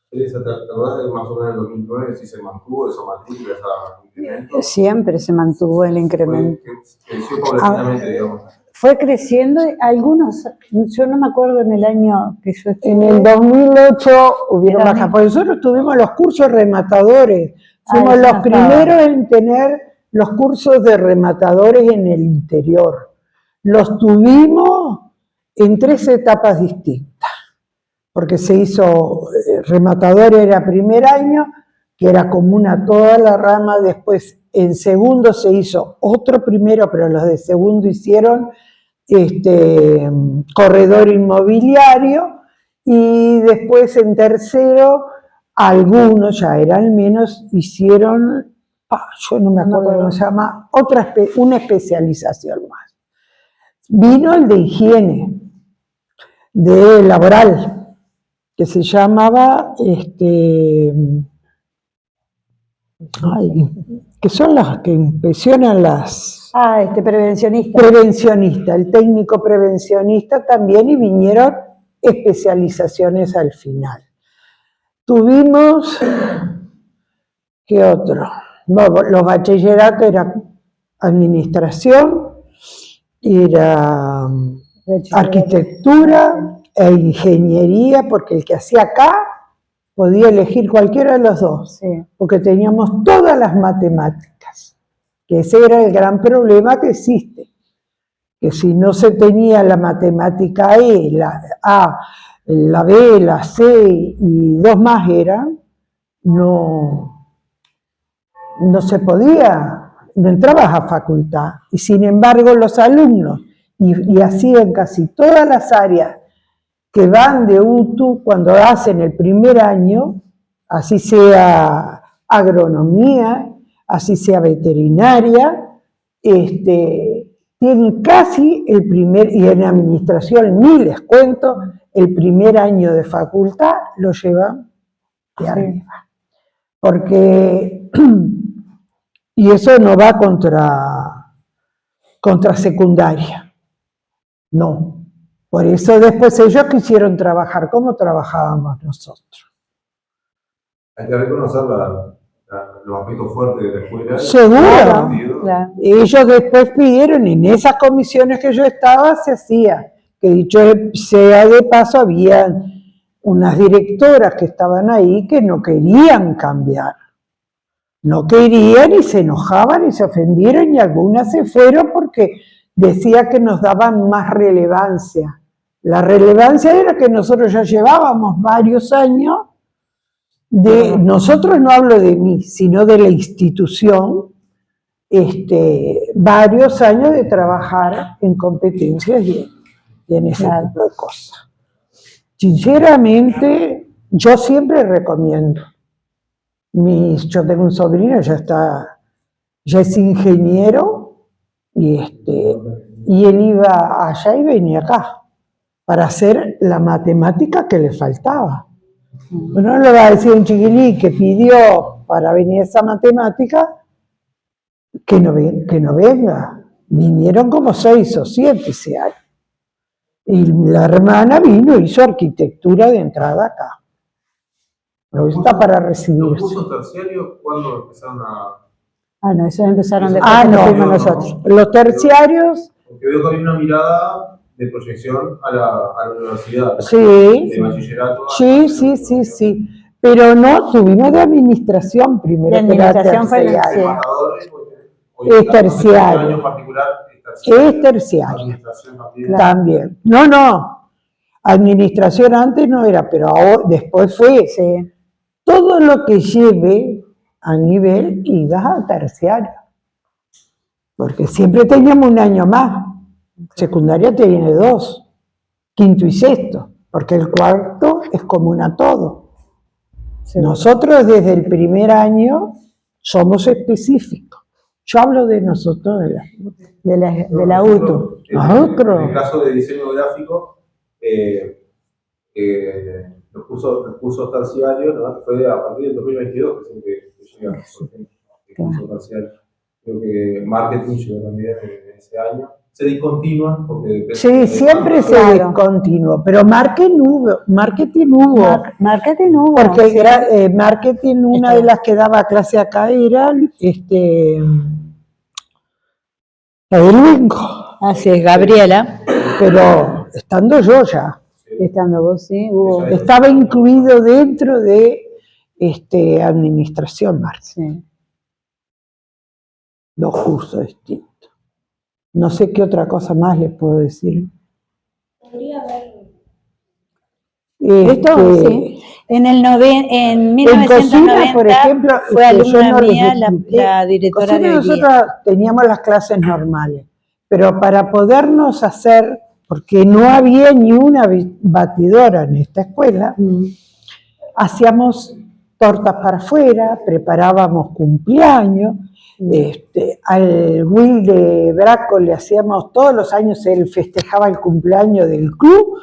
Elisa, ¿te acordás de más o menos en 2009 si se mantuvo esa matrícula, ese incremento? Siempre se mantuvo el incremento. Creció paulatinamente, digamos. Fue creciendo, algunos, yo no me acuerdo en el año que yo estuve. En el 2008 hubieron bajas, porque nosotros tuvimos los cursos rematadores, fuimos los primeros en tener los cursos de rematadores en el interior. Los tuvimos en 3 etapas distintas, porque se hizo, rematador era primer año, que era común a toda la rama, después en segundo se hizo otro primero, pero los de segundo hicieron corredor inmobiliario, y después en tercero, algunos ya eran menos, hicieron, yo no me acuerdo cómo se llama, una especialización más. Vino el de higiene, de laboral, que se llamaba, que son las que inspeccionan las... prevencionista. Prevencionista, el técnico prevencionista también, y vinieron especializaciones al final. Tuvimos, ¿qué otro? No, los bachilleratos eran administración, era arquitectura e ingeniería, porque el que hacía acá podía elegir cualquiera de los dos, sí, porque teníamos todas las matemáticas, que ese era el gran problema que existe, que si no se tenía la matemática E, la A, la B, la C y 2 más eran, no se podía, no entrabas a facultad. Y sin embargo los alumnos, y así en casi todas las áreas que van de UTU, cuando hacen el primer año, así sea agronomía, así sea veterinaria, tienen casi el primer, y en administración ni les cuento, el primer año de facultad lo llevan de arriba. Porque, y eso no va contra secundaria, no. Por eso después ellos quisieron trabajar como trabajábamos nosotros. Hay que reconocer los aspectos fuertes de la escuela. Seguro. Claro. Ellos después pidieron, en esas comisiones que yo estaba, se hacía, que dicho sea de paso, había unas directoras que estaban ahí que no querían cambiar. No querían y se enojaban y se ofendieron, y algunas se fueron porque decía que nos daban más relevancia. La relevancia era que nosotros ya llevábamos varios años, nosotros no hablo de mí, sino de la institución, varios años de trabajar en competencias y en ese tipo de cosas. Sinceramente, yo siempre recomiendo. Yo tengo un sobrino, ya es ingeniero, y él iba allá y venía acá para hacer la matemática que le faltaba. Uno le va a decir a un chiquilín que pidió para venir esa matemática que no venga. Vinieron como 6 o 7 ese año. Y la hermana vino y hizo arquitectura de entrada acá. Pero está para recibirse. ¿Los cursos terciarios cuándo empezaron a...? Ah, no, esos empezaron después que no, fuimos no, nosotros. Los terciarios, Porque veo que hay una mirada de proyección a la universidad. sí, De bachillerato. sí. Pero no, tuvimos de administración primero. De administración fue la- terciaria. sí. Es terciario. El año particular Es terciario. Administración también. También. No. Administración antes no era, pero ahora, después fue. Sí. Todo lo que lleve a nivel ibas a terciario. Porque siempre teníamos un año más. Secundaria tiene 2, quinto y sexto, porque el cuarto es común a todo. Sí. Nosotros desde el primer año somos específicos. Yo hablo de nosotros, de la UTU. En el caso de diseño gráfico, los cursos terciarios, ¿no? Fue a partir del 2022 que llega el curso terciario. Creo que marketing llegó también en ese año. Se discontinúa porque... Sí, siempre se discontinuó, pero marketing hubo. Marketing hubo. Porque sí. marketing, una de las que daba clase acá era la del Luengo. Así es, Gabriela. Pero estando yo ya. Estando vos, sí, hubo. Estaba incluido dentro de administración marketing. Sí. Dos cursos distintos. No sé qué otra cosa más les puedo decir. Podría haber. Esto, sí. En 1990, cocina, por ejemplo, fue alumna no mía la directora cocina de nosotros teníamos las clases normales, pero para podernos hacer, porque no había ni una batidora en esta escuela, hacíamos tortas para afuera, preparábamos cumpleaños. Al Will de Braco le hacíamos todos los años, él festejaba el cumpleaños del club.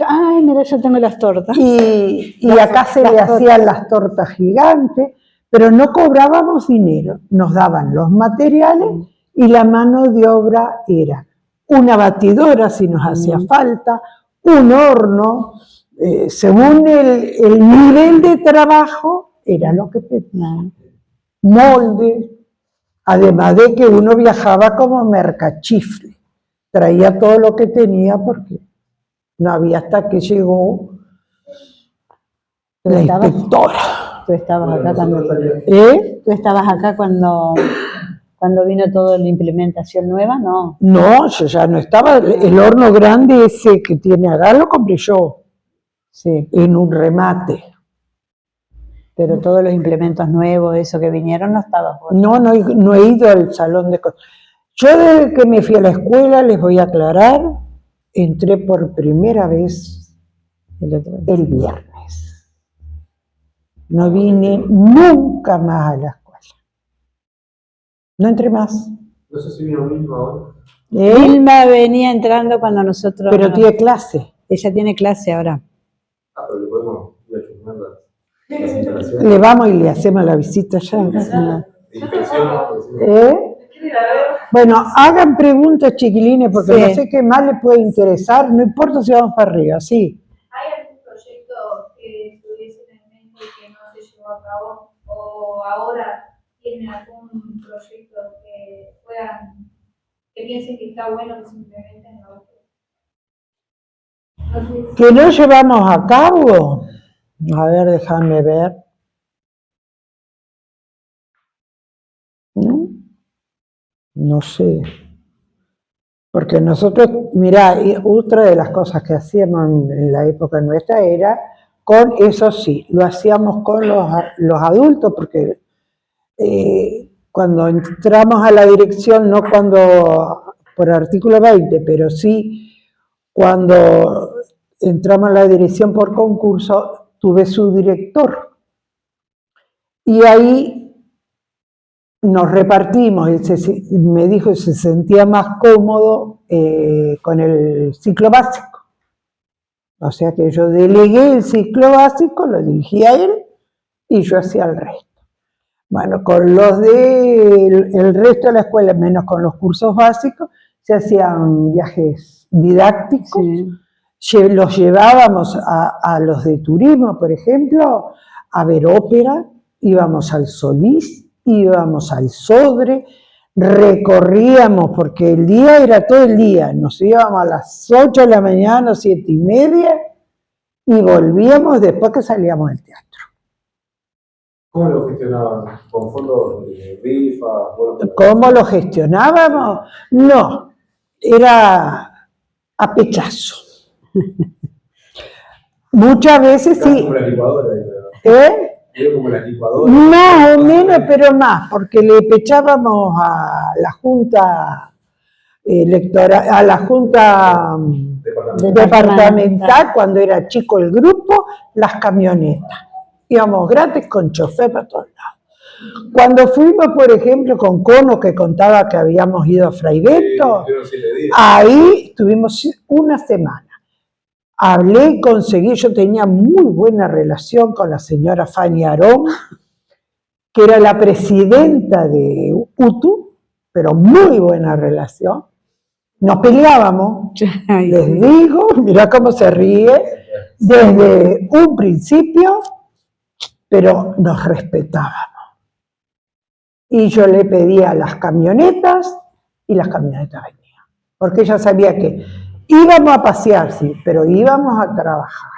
Ay, mira, yo tengo las tortas. Y acá se le hacían las tortas gigantes, pero no cobrábamos dinero, nos daban los materiales y la mano de obra era una batidora si nos hacía falta, un horno, según el nivel de trabajo era lo que pedían, molde. Además de que uno viajaba como mercachifle, traía todo lo que tenía porque no había hasta que llegó la inspectora. Tú estabas acá cuando... ¿Tú estabas acá cuando vino toda la implementación nueva? No. No, yo ya no estaba. El horno grande ese que tiene acá lo compré yo. Sí. En un remate. Pero todos los implementos nuevos, eso que vinieron, no estabas vos. No he ido al salón de cosas. Yo desde que me fui a la escuela, les voy a aclarar, entré por primera vez el viernes. No vine nunca más a la escuela. No entré más. No sé si vino Vilma ahora. Vilma venía entrando cuando nosotros... Pero tiene clase. Ella tiene clase ahora. Pero le podemos ir a chusmearla. Le vamos y le hacemos la visita ya. Bueno, hagan preguntas, chiquilines, porque no sé qué más les puede interesar, no importa si vamos para arriba, sí. ¿Hay algún proyecto que tuviesen en mente que no se llevó a cabo? ¿O ahora tienen algún proyecto que piensen que está bueno que se implemente en la UTU? ¿Que no llevamos a cabo? A ver, déjame ver. No sé. Porque nosotros, mirá, otra de las cosas que hacíamos en la época nuestra era, eso sí, lo hacíamos con los adultos, porque cuando entramos a la dirección, no cuando por artículo 20, pero sí cuando entramos a la dirección por concurso, tuve su director. Y ahí nos repartimos, me dijo que se sentía más cómodo con el ciclo básico. O sea que yo delegué el ciclo básico, lo dirigí a él y yo hacía el resto. Bueno, con los el resto de la escuela, menos con los cursos básicos, se hacían viajes didácticos. Sí. Los llevábamos a los de turismo, por ejemplo, a ver ópera, íbamos al Solís, íbamos al Sodre, recorríamos, porque el día era todo el día, nos íbamos a las 8 de la mañana, 7:30, y volvíamos después que salíamos del teatro. ¿Cómo lo gestionaban? ¿Con fondos de rifa? ¿Cómo lo gestionábamos? No, era a pechazo. Muchas veces sí. Como la licuadora. ¿Eh? Como la licuadora. Más o menos, pero más, porque le pechábamos a la Junta electoral, a la Junta departamental, cuando era chico el grupo, las camionetas. Íbamos gratis con chofer para todos lados. Cuando fuimos, por ejemplo, con Cono, que contaba que habíamos ido a Fray Beto, ahí estuvimos una semana. Hablé, conseguí, yo tenía muy buena relación con la señora Fanny Arón, que era la presidenta de UTU, pero muy buena relación. Nos peleábamos, les digo, mirá cómo se ríe, desde un principio, pero nos respetábamos. Y yo le pedía las camionetas y las camionetas venían, porque ella sabía que íbamos a pasear, sí, pero íbamos a trabajar.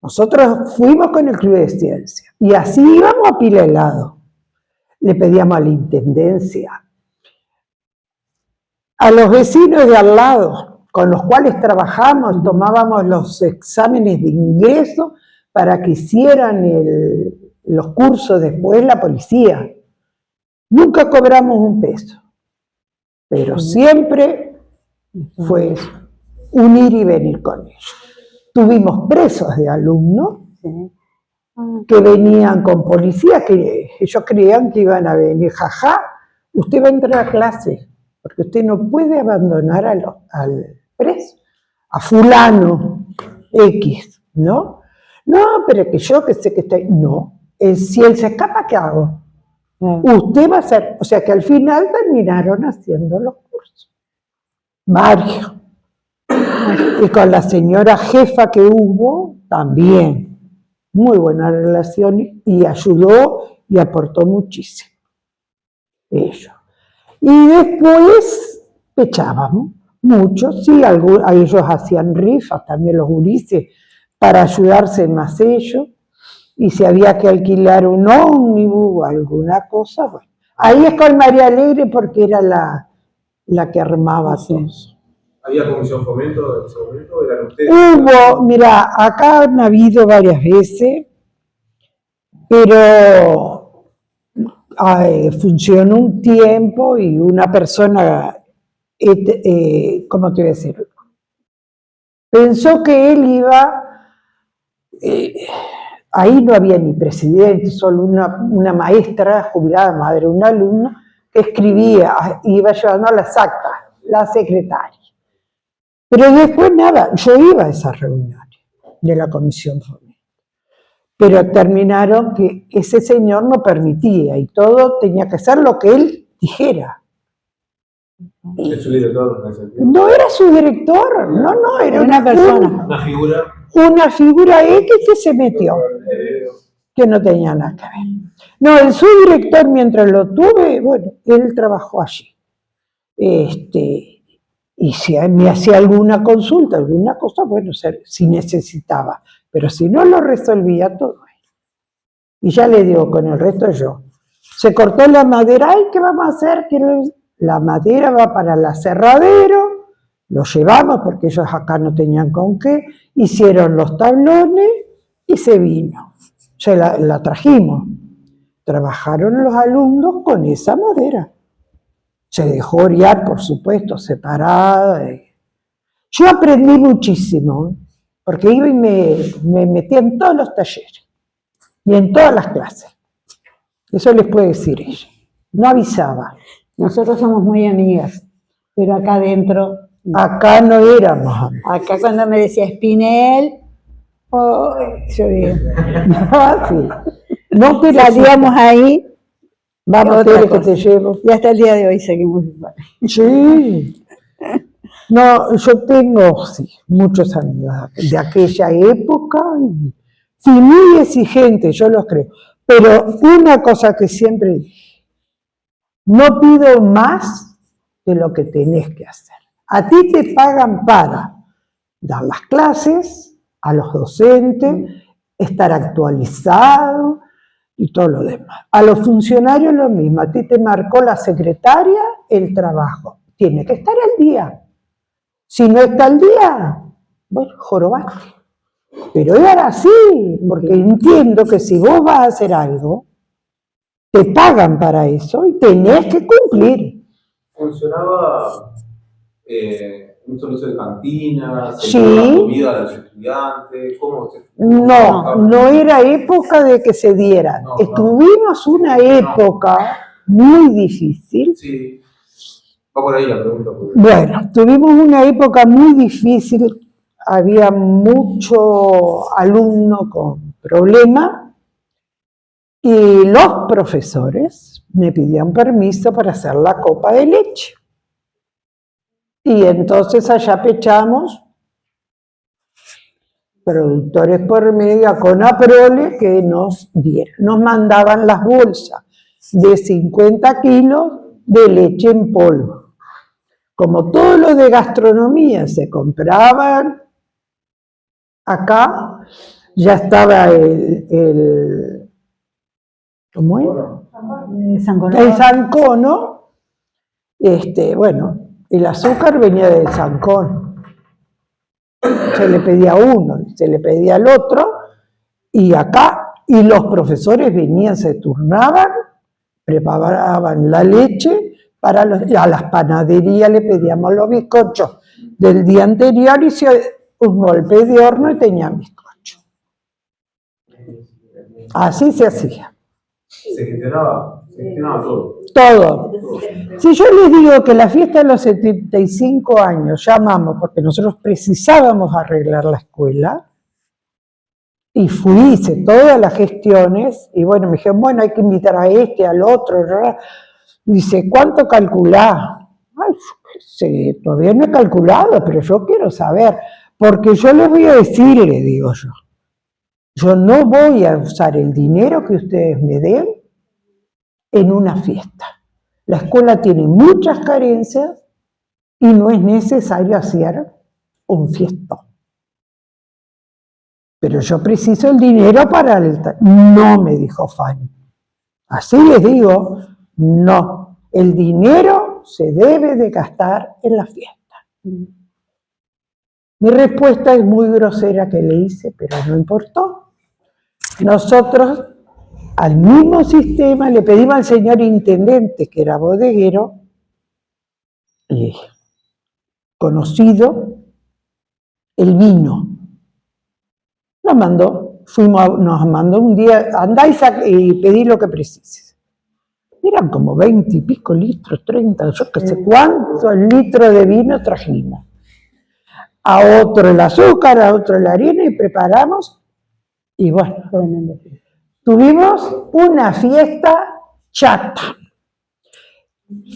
Nosotros fuimos con el Club de Ciencia y así íbamos a Pila Helado. Le pedíamos a la intendencia, a los vecinos de al lado, con los cuales trabajamos, tomábamos los exámenes de ingreso para que hicieran los cursos después la policía. Nunca cobramos un peso, pero siempre fue un ir y venir con ellos. Tuvimos presos de alumnos que venían con policías, que ellos creían que iban a venir, jaja, usted va a entrar a clase, porque usted no puede abandonar al preso, a fulano X, ¿no? No, pero que yo que sé que está... No, si él se escapa, ¿qué hago? Usted va a hacer... O sea que al final terminaron haciendo los cursos. Mario. Y con la señora jefa que hubo, también. Muy buena relación y ayudó y aportó muchísimo. Ellos. Y después pechábamos mucho, sí, ellos hacían rifas, también los gurises, para ayudarse más ellos, y si había que alquilar un ómnibus o alguna cosa, bueno. Ahí es con María Alegre porque era la que armaba todo. ¿Había comisión fomento en ese momento? ¿Eran ustedes? Hubo, mira, acá han habido varias veces, pero funcionó un tiempo y una persona, ¿cómo te voy a decir? Pensó que él iba, ahí no había ni presidente, solo una maestra jubilada, madre de un alumno, que escribía, iba llevando las actas, la secretaria. Pero después nada, yo iba a esas reuniones de la comisión fomento. Pero terminaron que ese señor no permitía y todo tenía que ser lo que él dijera. ¿Es su director en ese sentido? No era su director, no, era una persona. Una figura. Una figura X que se metió, que no tenía nada que ver. No, el subdirector mientras lo tuve, bueno, él trabajó allí. Y si me hacía alguna consulta, alguna cosa, bueno, si necesitaba. Pero si no, lo resolvía todo él. Y ya le digo, con el resto yo. Se cortó la madera, ay, ¿qué vamos a hacer? La madera va para el aserradero, lo llevamos porque ellos acá no tenían con qué, hicieron los tablones y se vino. La trajimos. Trabajaron los alumnos con esa madera. Se dejó orear, por supuesto, separada. Yo aprendí muchísimo. porque iba y me metía en todos los talleres y en todas las clases. Eso les puede decir ella. No avisaba. Nosotros somos muy amigas, pero acá adentro, Acá no éramos amigas. acá cuando me decía Espinel, oh, yo digo, Sí. No, pero salíamos ahí, vamos, otra Tere, que cosa. te llevo. Y hasta el día de hoy seguimos igual. Sí. No, yo tengo, sí, muchos amigos de aquella época, y, sí, muy exigentes, yo los creo. Pero una cosa que siempre dije, no pido más de lo que tenés que hacer. A ti te pagan para dar las clases, a los docentes, estar actualizado y todo lo demás. A los funcionarios lo mismo, a ti te marcó la secretaria el trabajo. Tiene que estar al día. Si no está al día, bueno, jorobaste. Pero era así, porque entiendo que si vos vas a hacer algo, te pagan para eso y tenés que cumplir. ¿Funcionaba un servicio de cantina? ¿Se Sí. daba comida a los estudiantes? ¿Cómo se No era época de que se diera. No, Tuvimos una época muy difícil. Sí, va por ahí la pregunta. Bueno, tuvimos una época muy difícil, había mucho alumno con problemas y los profesores me pidían permiso para hacer la copa de leche. Y entonces allá pechamos productores por medio a Conaprole que nos dieron. Nos mandaban las bolsas de 50 kilos de leche en polvo. Como todo lo de gastronomía se compraban acá, ya estaba ¿cómo es? El Sancono, bueno, el azúcar venía del Sancono. Se le pedía a uno, se le pedía al otro, y acá, y los profesores venían, se turnaban, preparaban la leche, a las panaderías le pedíamos los bizcochos del día anterior, y un golpe de horno y tenían bizcocho. Así se hacía. Se gestionaba todo. Todo. Si yo les digo que la fiesta de los 75 años llamamos porque nosotros precisábamos arreglar la escuela, y fui, hice todas las gestiones, y bueno, me dijeron, bueno, hay que invitar a este, al otro, dice, ¿cuánto calculás? Ay, todavía no he calculado, pero yo quiero saber, porque yo les voy a decir, le digo yo no voy a usar el dinero que ustedes me den en una fiesta. La escuela tiene muchas carencias y no es necesario hacer un fiestón. Pero yo preciso el dinero para el... No, me dijo Fanny. Así les digo, no. El dinero se debe de gastar en la fiesta. Mi respuesta es muy grosera que le hice, pero no importó. Nosotros, al mismo sistema, le pedimos al señor intendente, que era bodeguero, conocido, el vino. Nos mandó un día, andá y pedí lo que precises. Eran como 20 y pico litros, 30, yo qué sé cuántos litros de vino trajimos. A otro el azúcar, a otro la harina y preparamos. Y bueno, tuvimos una fiesta chata.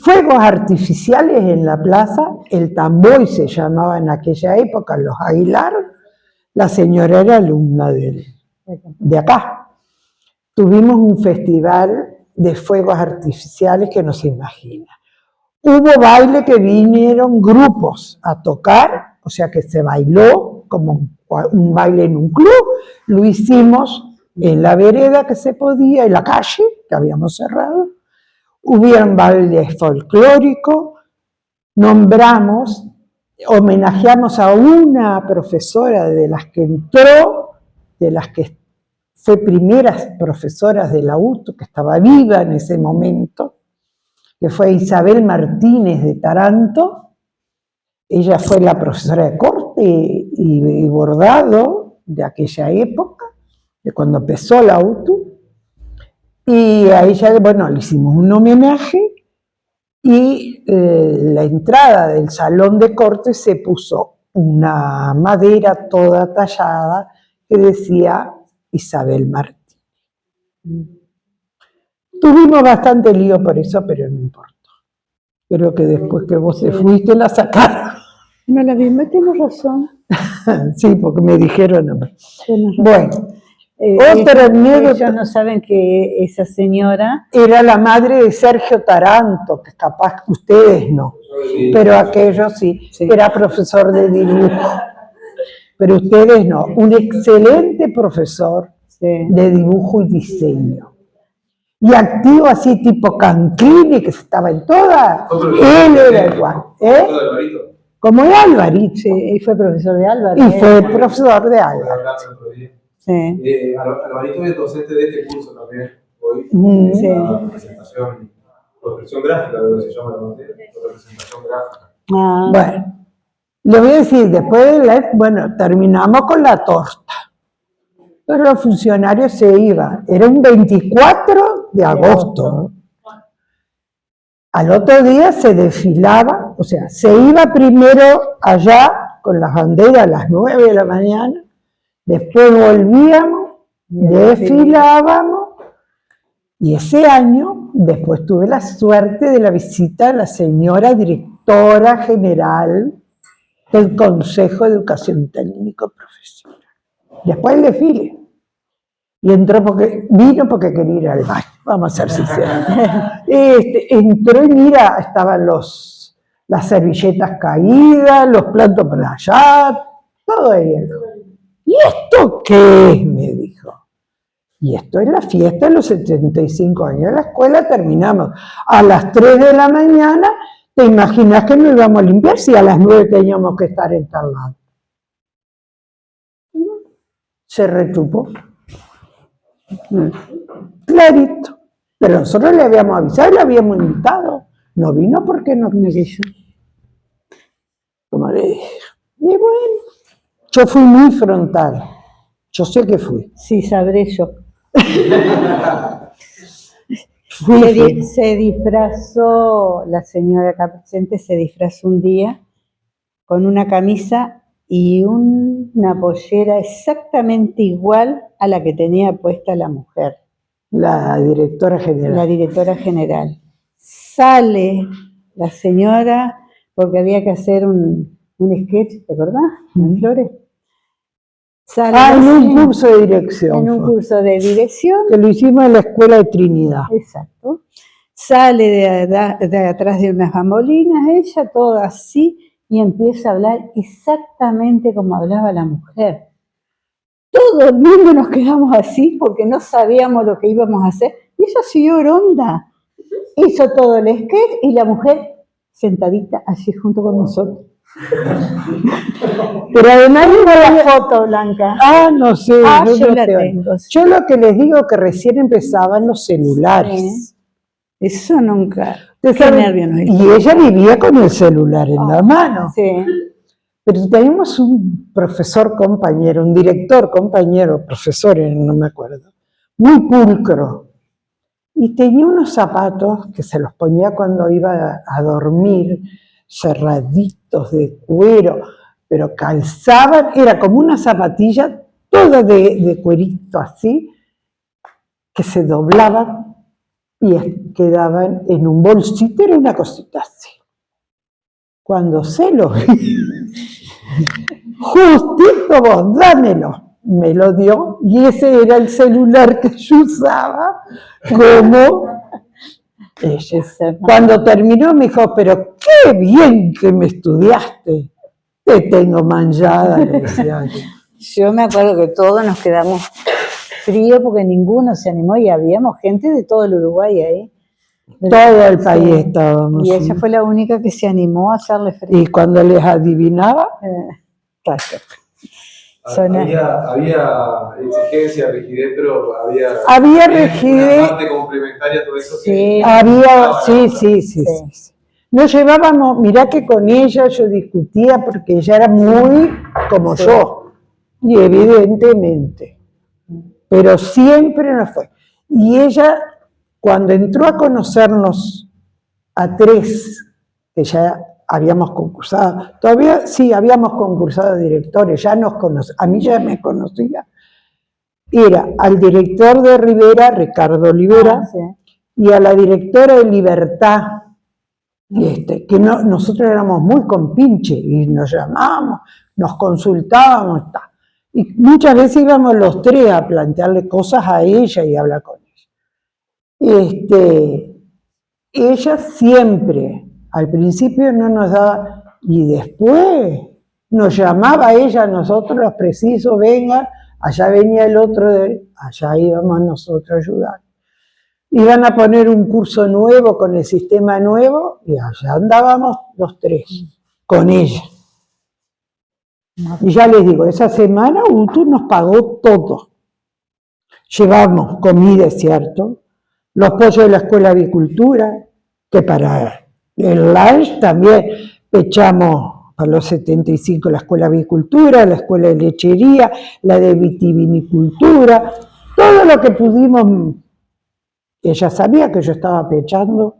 Fuegos artificiales en la plaza, el Tamboy se llamaba en aquella época, los Aguilar. La señora era alumna de acá. Tuvimos un festival de fuegos artificiales que no se imagina. Hubo baile que vinieron grupos a tocar, o sea que se bailó como un baile en un club. Lo hicimos en la vereda que se podía, en la calle, que habíamos cerrado. Hubieron bailes folclóricos, homenajeamos a una profesora de las que entró, de las que fue primeras profesoras de la UTU, que estaba viva en ese momento, que fue Isabel Martínez de Taranto. Ella fue la profesora de corte y bordado de aquella época, de cuando empezó la auto. Y a ella, bueno, le hicimos un homenaje y la entrada del salón de corte se puso una madera toda tallada que decía Isabel Martí. Tuvimos bastante lío por eso, pero no importa. Creo que después que vos te fuiste la sacaron. No la vi, tenés razón. Sí, porque me dijeron. Tenés razón. Bueno, otra anécdota. Ellos no saben que esa señora Era la madre de Sergio Taranto, que capaz que ustedes no, Sí. pero aquellos sí, era profesor de dibujo. Pero ustedes no, un excelente profesor de dibujo y diseño. Y activo así tipo Canclini, que estaba en todas, él era igual. ¿Todo Alvarito? Como era Alvarito. sí, y fue profesor de Álvaro. Y fue profesor de Álvaro. Sí. Alvarito es docente de este curso también, hoy, Sí. la presentación, construcción gráfica, creo que se llama la materia, representación gráfica. Ah, Bueno, le voy a decir, después de bueno, terminamos con la torta. Pero los funcionarios se iban. Era un 24 de agosto. Al otro día se desfilaba, o sea, se iba primero allá con las banderas a las 9 de la mañana, después volvíamos, desfilábamos, y ese año después tuve la suerte de la visita de la señora directora general del Consejo de Educación Técnico Profesional. Después el desfile. Y vino porque quería ir al baño, vamos a ser sinceros. Entró y mira, estaban las servilletas caídas, los platos por allá, todo ahí. ¿Y esto qué es?, me dijo. Y esto es la fiesta de los 75 años de la escuela, terminamos a las 3 de la mañana. ¿Te imaginas que no íbamos a limpiar si a las 9 teníamos que estar en tal lado? Se rechupó. Clarito. Pero nosotros le habíamos avisado y le habíamos invitado. No vino porque no quiso. Como le dije. Y bueno, yo fui muy frontal. Yo sé que fui. sí, sabré yo. Fui. Se disfrazó, la señora acá presente se disfrazó un día con una camisa y una pollera exactamente igual a la que tenía puesta la mujer, La directora general. la directora general. Sale la señora porque había que hacer un sketch, ¿te acordás? En Flores. Sale En un señora, curso de dirección. en un fue. curso de dirección. Que lo hicimos en la escuela de Trinidad. Exacto. Sale de atrás de unas bambolinas, ella toda así, y empieza a hablar exactamente como hablaba la mujer. Todo el mundo nos quedamos así porque no sabíamos lo que íbamos a hacer. Y ella siguió ronda. Hizo todo el sketch y la mujer sentadita allí junto con nosotros. Pero además La foto, Blanca. no sé. Yo no la te- tengo. Yo lo que les digo es que recién empezaban los celulares. Sí. Eso nunca. Ustedes Qué saben, nervio nos hizo. y ella vivía con el celular en la mano. Sí. Pero teníamos un profesor compañero, un director compañero, profesor, no me acuerdo, muy pulcro. Y tenía unos zapatos que se los ponía cuando iba a dormir, cerraditos de cuero, pero calzaban, era como una zapatilla toda de cuerito así, que se doblaban y quedaban en un bolsito, era una cosita así. Cuando se lo vi, justito vos, dámelo, me lo dio, y ese era el celular que yo usaba como ella. Cuando terminó me dijo, pero qué bien que me estudiaste, te tengo manchada, le decía yo. Yo me acuerdo que todos nos quedamos fríos porque ninguno se animó y habíamos gente de todo el Uruguay ahí. Todo el país Sí. estábamos. Y ella sí. fue la única que se animó a hacerle frío. Y cuando les adivinaba, Había exigencia, rigidez, pero había Había una rigidez. parte complementaria a todo eso. Sí. había, Ah, sí, bueno, sí. sí. nos llevábamos, mirá que con ella yo discutía porque ella era muy como yo, y evidentemente, pero siempre nos fue. Y ella, cuando entró a conocernos a tres, que ya habíamos concursado, todavía sí habíamos concursado directores, ya nos conocía, a mí ya me conocía, era al director de Rivera, Ricardo Olivera, Sí. y a la directora de Libertad, que nosotros éramos muy compinches y nos llamábamos, nos consultábamos, y muchas veces íbamos los tres a plantearle cosas a ella y a hablar con ella. Ella siempre, al principio no nos daba, y después nos llamaba ella a nosotros, los precisos, venga, allá venía el otro, allá íbamos nosotros a ayudar. Iban a poner un curso nuevo con el sistema nuevo y allá andábamos los tres, con ella. Y ya les digo, esa semana UTU nos pagó todo. Llevamos comida, es cierto, los pollos de la Escuela de Avicultura, que para el lunch también echamos para los 75 la Escuela de Avicultura, la Escuela de Lechería, la de Vitivinicultura, todo lo que pudimos. Ella sabía que yo estaba pechando.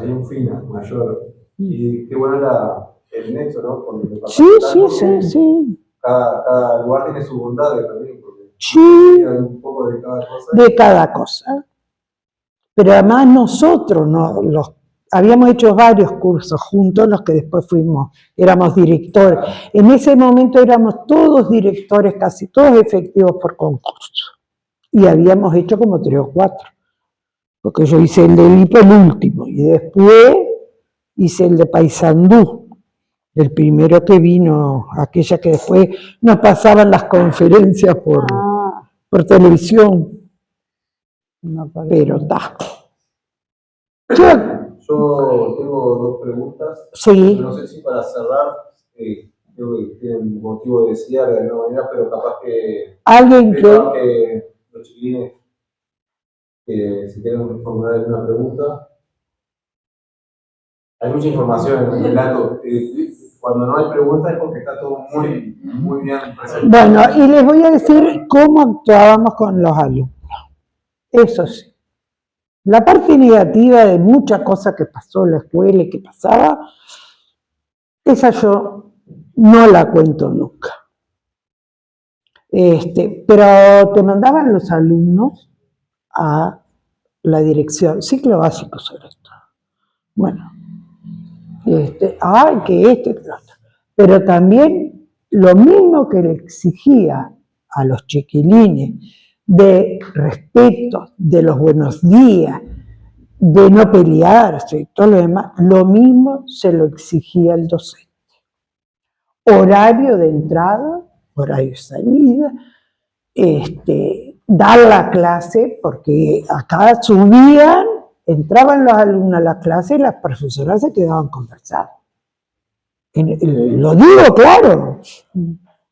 Hay un fina mayor. Y qué bueno era el nexo, ¿no? Con el Sí. Cada lugar tiene su bondad también, porque Sí, hay un poco de cada cosa. de cada cosa. Pero además nosotros habíamos hecho varios cursos juntos, los que después éramos directores. En ese momento éramos todos directores, casi todos efectivos por concurso. Y habíamos hecho como 3 o 4. Porque yo hice el de IPE el último, y después hice el de Paysandú, el primero que vino, aquella que después nos pasaban las conferencias por televisión. No, Pero está. Yo tengo 2 preguntas. Sí. No sé si para cerrar, creo que tienen motivo de cierre de alguna manera, pero capaz que Alguien que los chiquilines que si quieren formular alguna pregunta. Hay mucha información en el relato. Cuando no hay preguntas es porque está todo muy, muy bien presentado. Bueno, y les voy a decir cómo actuábamos con los alumnos. Eso sí. La parte negativa de muchas cosas que pasó en la escuela y que pasaba, esa yo no la cuento nunca. Pero te mandaban los alumnos a la dirección, ciclo básico sobre esto. Bueno, que que lo otro. Pero también lo mismo que le exigía a los chiquilines de respeto, de los buenos días, de no pelearse y todo lo demás, lo mismo se lo exigía el docente. Horario de entrada, horario de salida, dar la clase, porque acá subían, entraban los alumnos a la clase y las profesoras se quedaban conversando. Lo digo claro.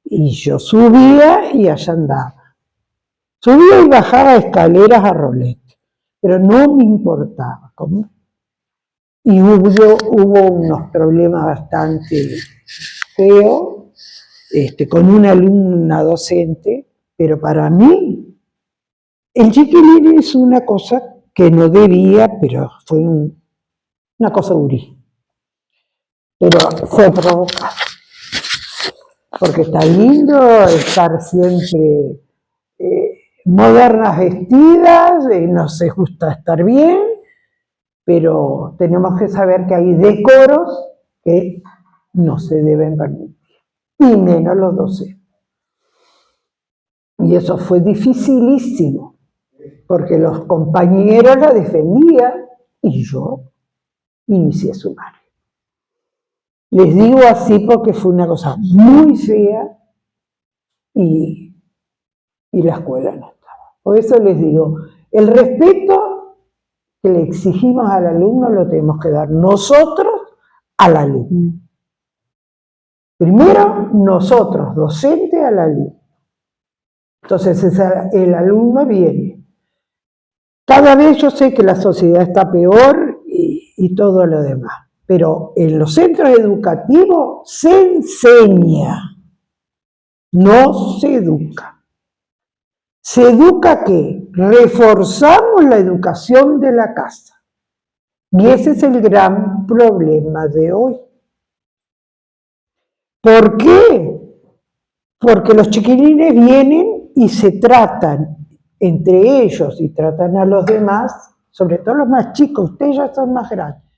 Y yo subía y allá andaba. Subía y bajaba escaleras a rolete, pero no me importaba. ¿Cómo? Y hubo unos problemas bastante feos con una alumna docente, pero para mí el chiquilín es una cosa que no debía, pero fue una cosa durísima. Pero fue provocado. Porque está lindo estar siempre modernas vestidas, no se gusta estar bien, pero tenemos que saber que hay decoros que no se deben permitir, y menos los docentes. Y eso fue dificilísimo, porque los compañeros la defendían y yo inicié sumario. Les digo así porque fue una cosa muy fea y la escuela no estaba. Por eso les digo, el respeto que le exigimos al alumno lo tenemos que dar nosotros al alumno. Primero, nosotros, docente, al alumno. Entonces el alumno viene Cada vez yo sé que la sociedad está peor y todo lo demás, pero en los centros educativos se enseña, no se educa. ¿Se educa qué? Reforzamos la educación de la casa. Y ese es el gran problema de hoy. ¿Por qué? Porque los chiquilines vienen y se tratan entre ellos y tratan a los demás, sobre todo los más chicos, ustedes ya son más grandes,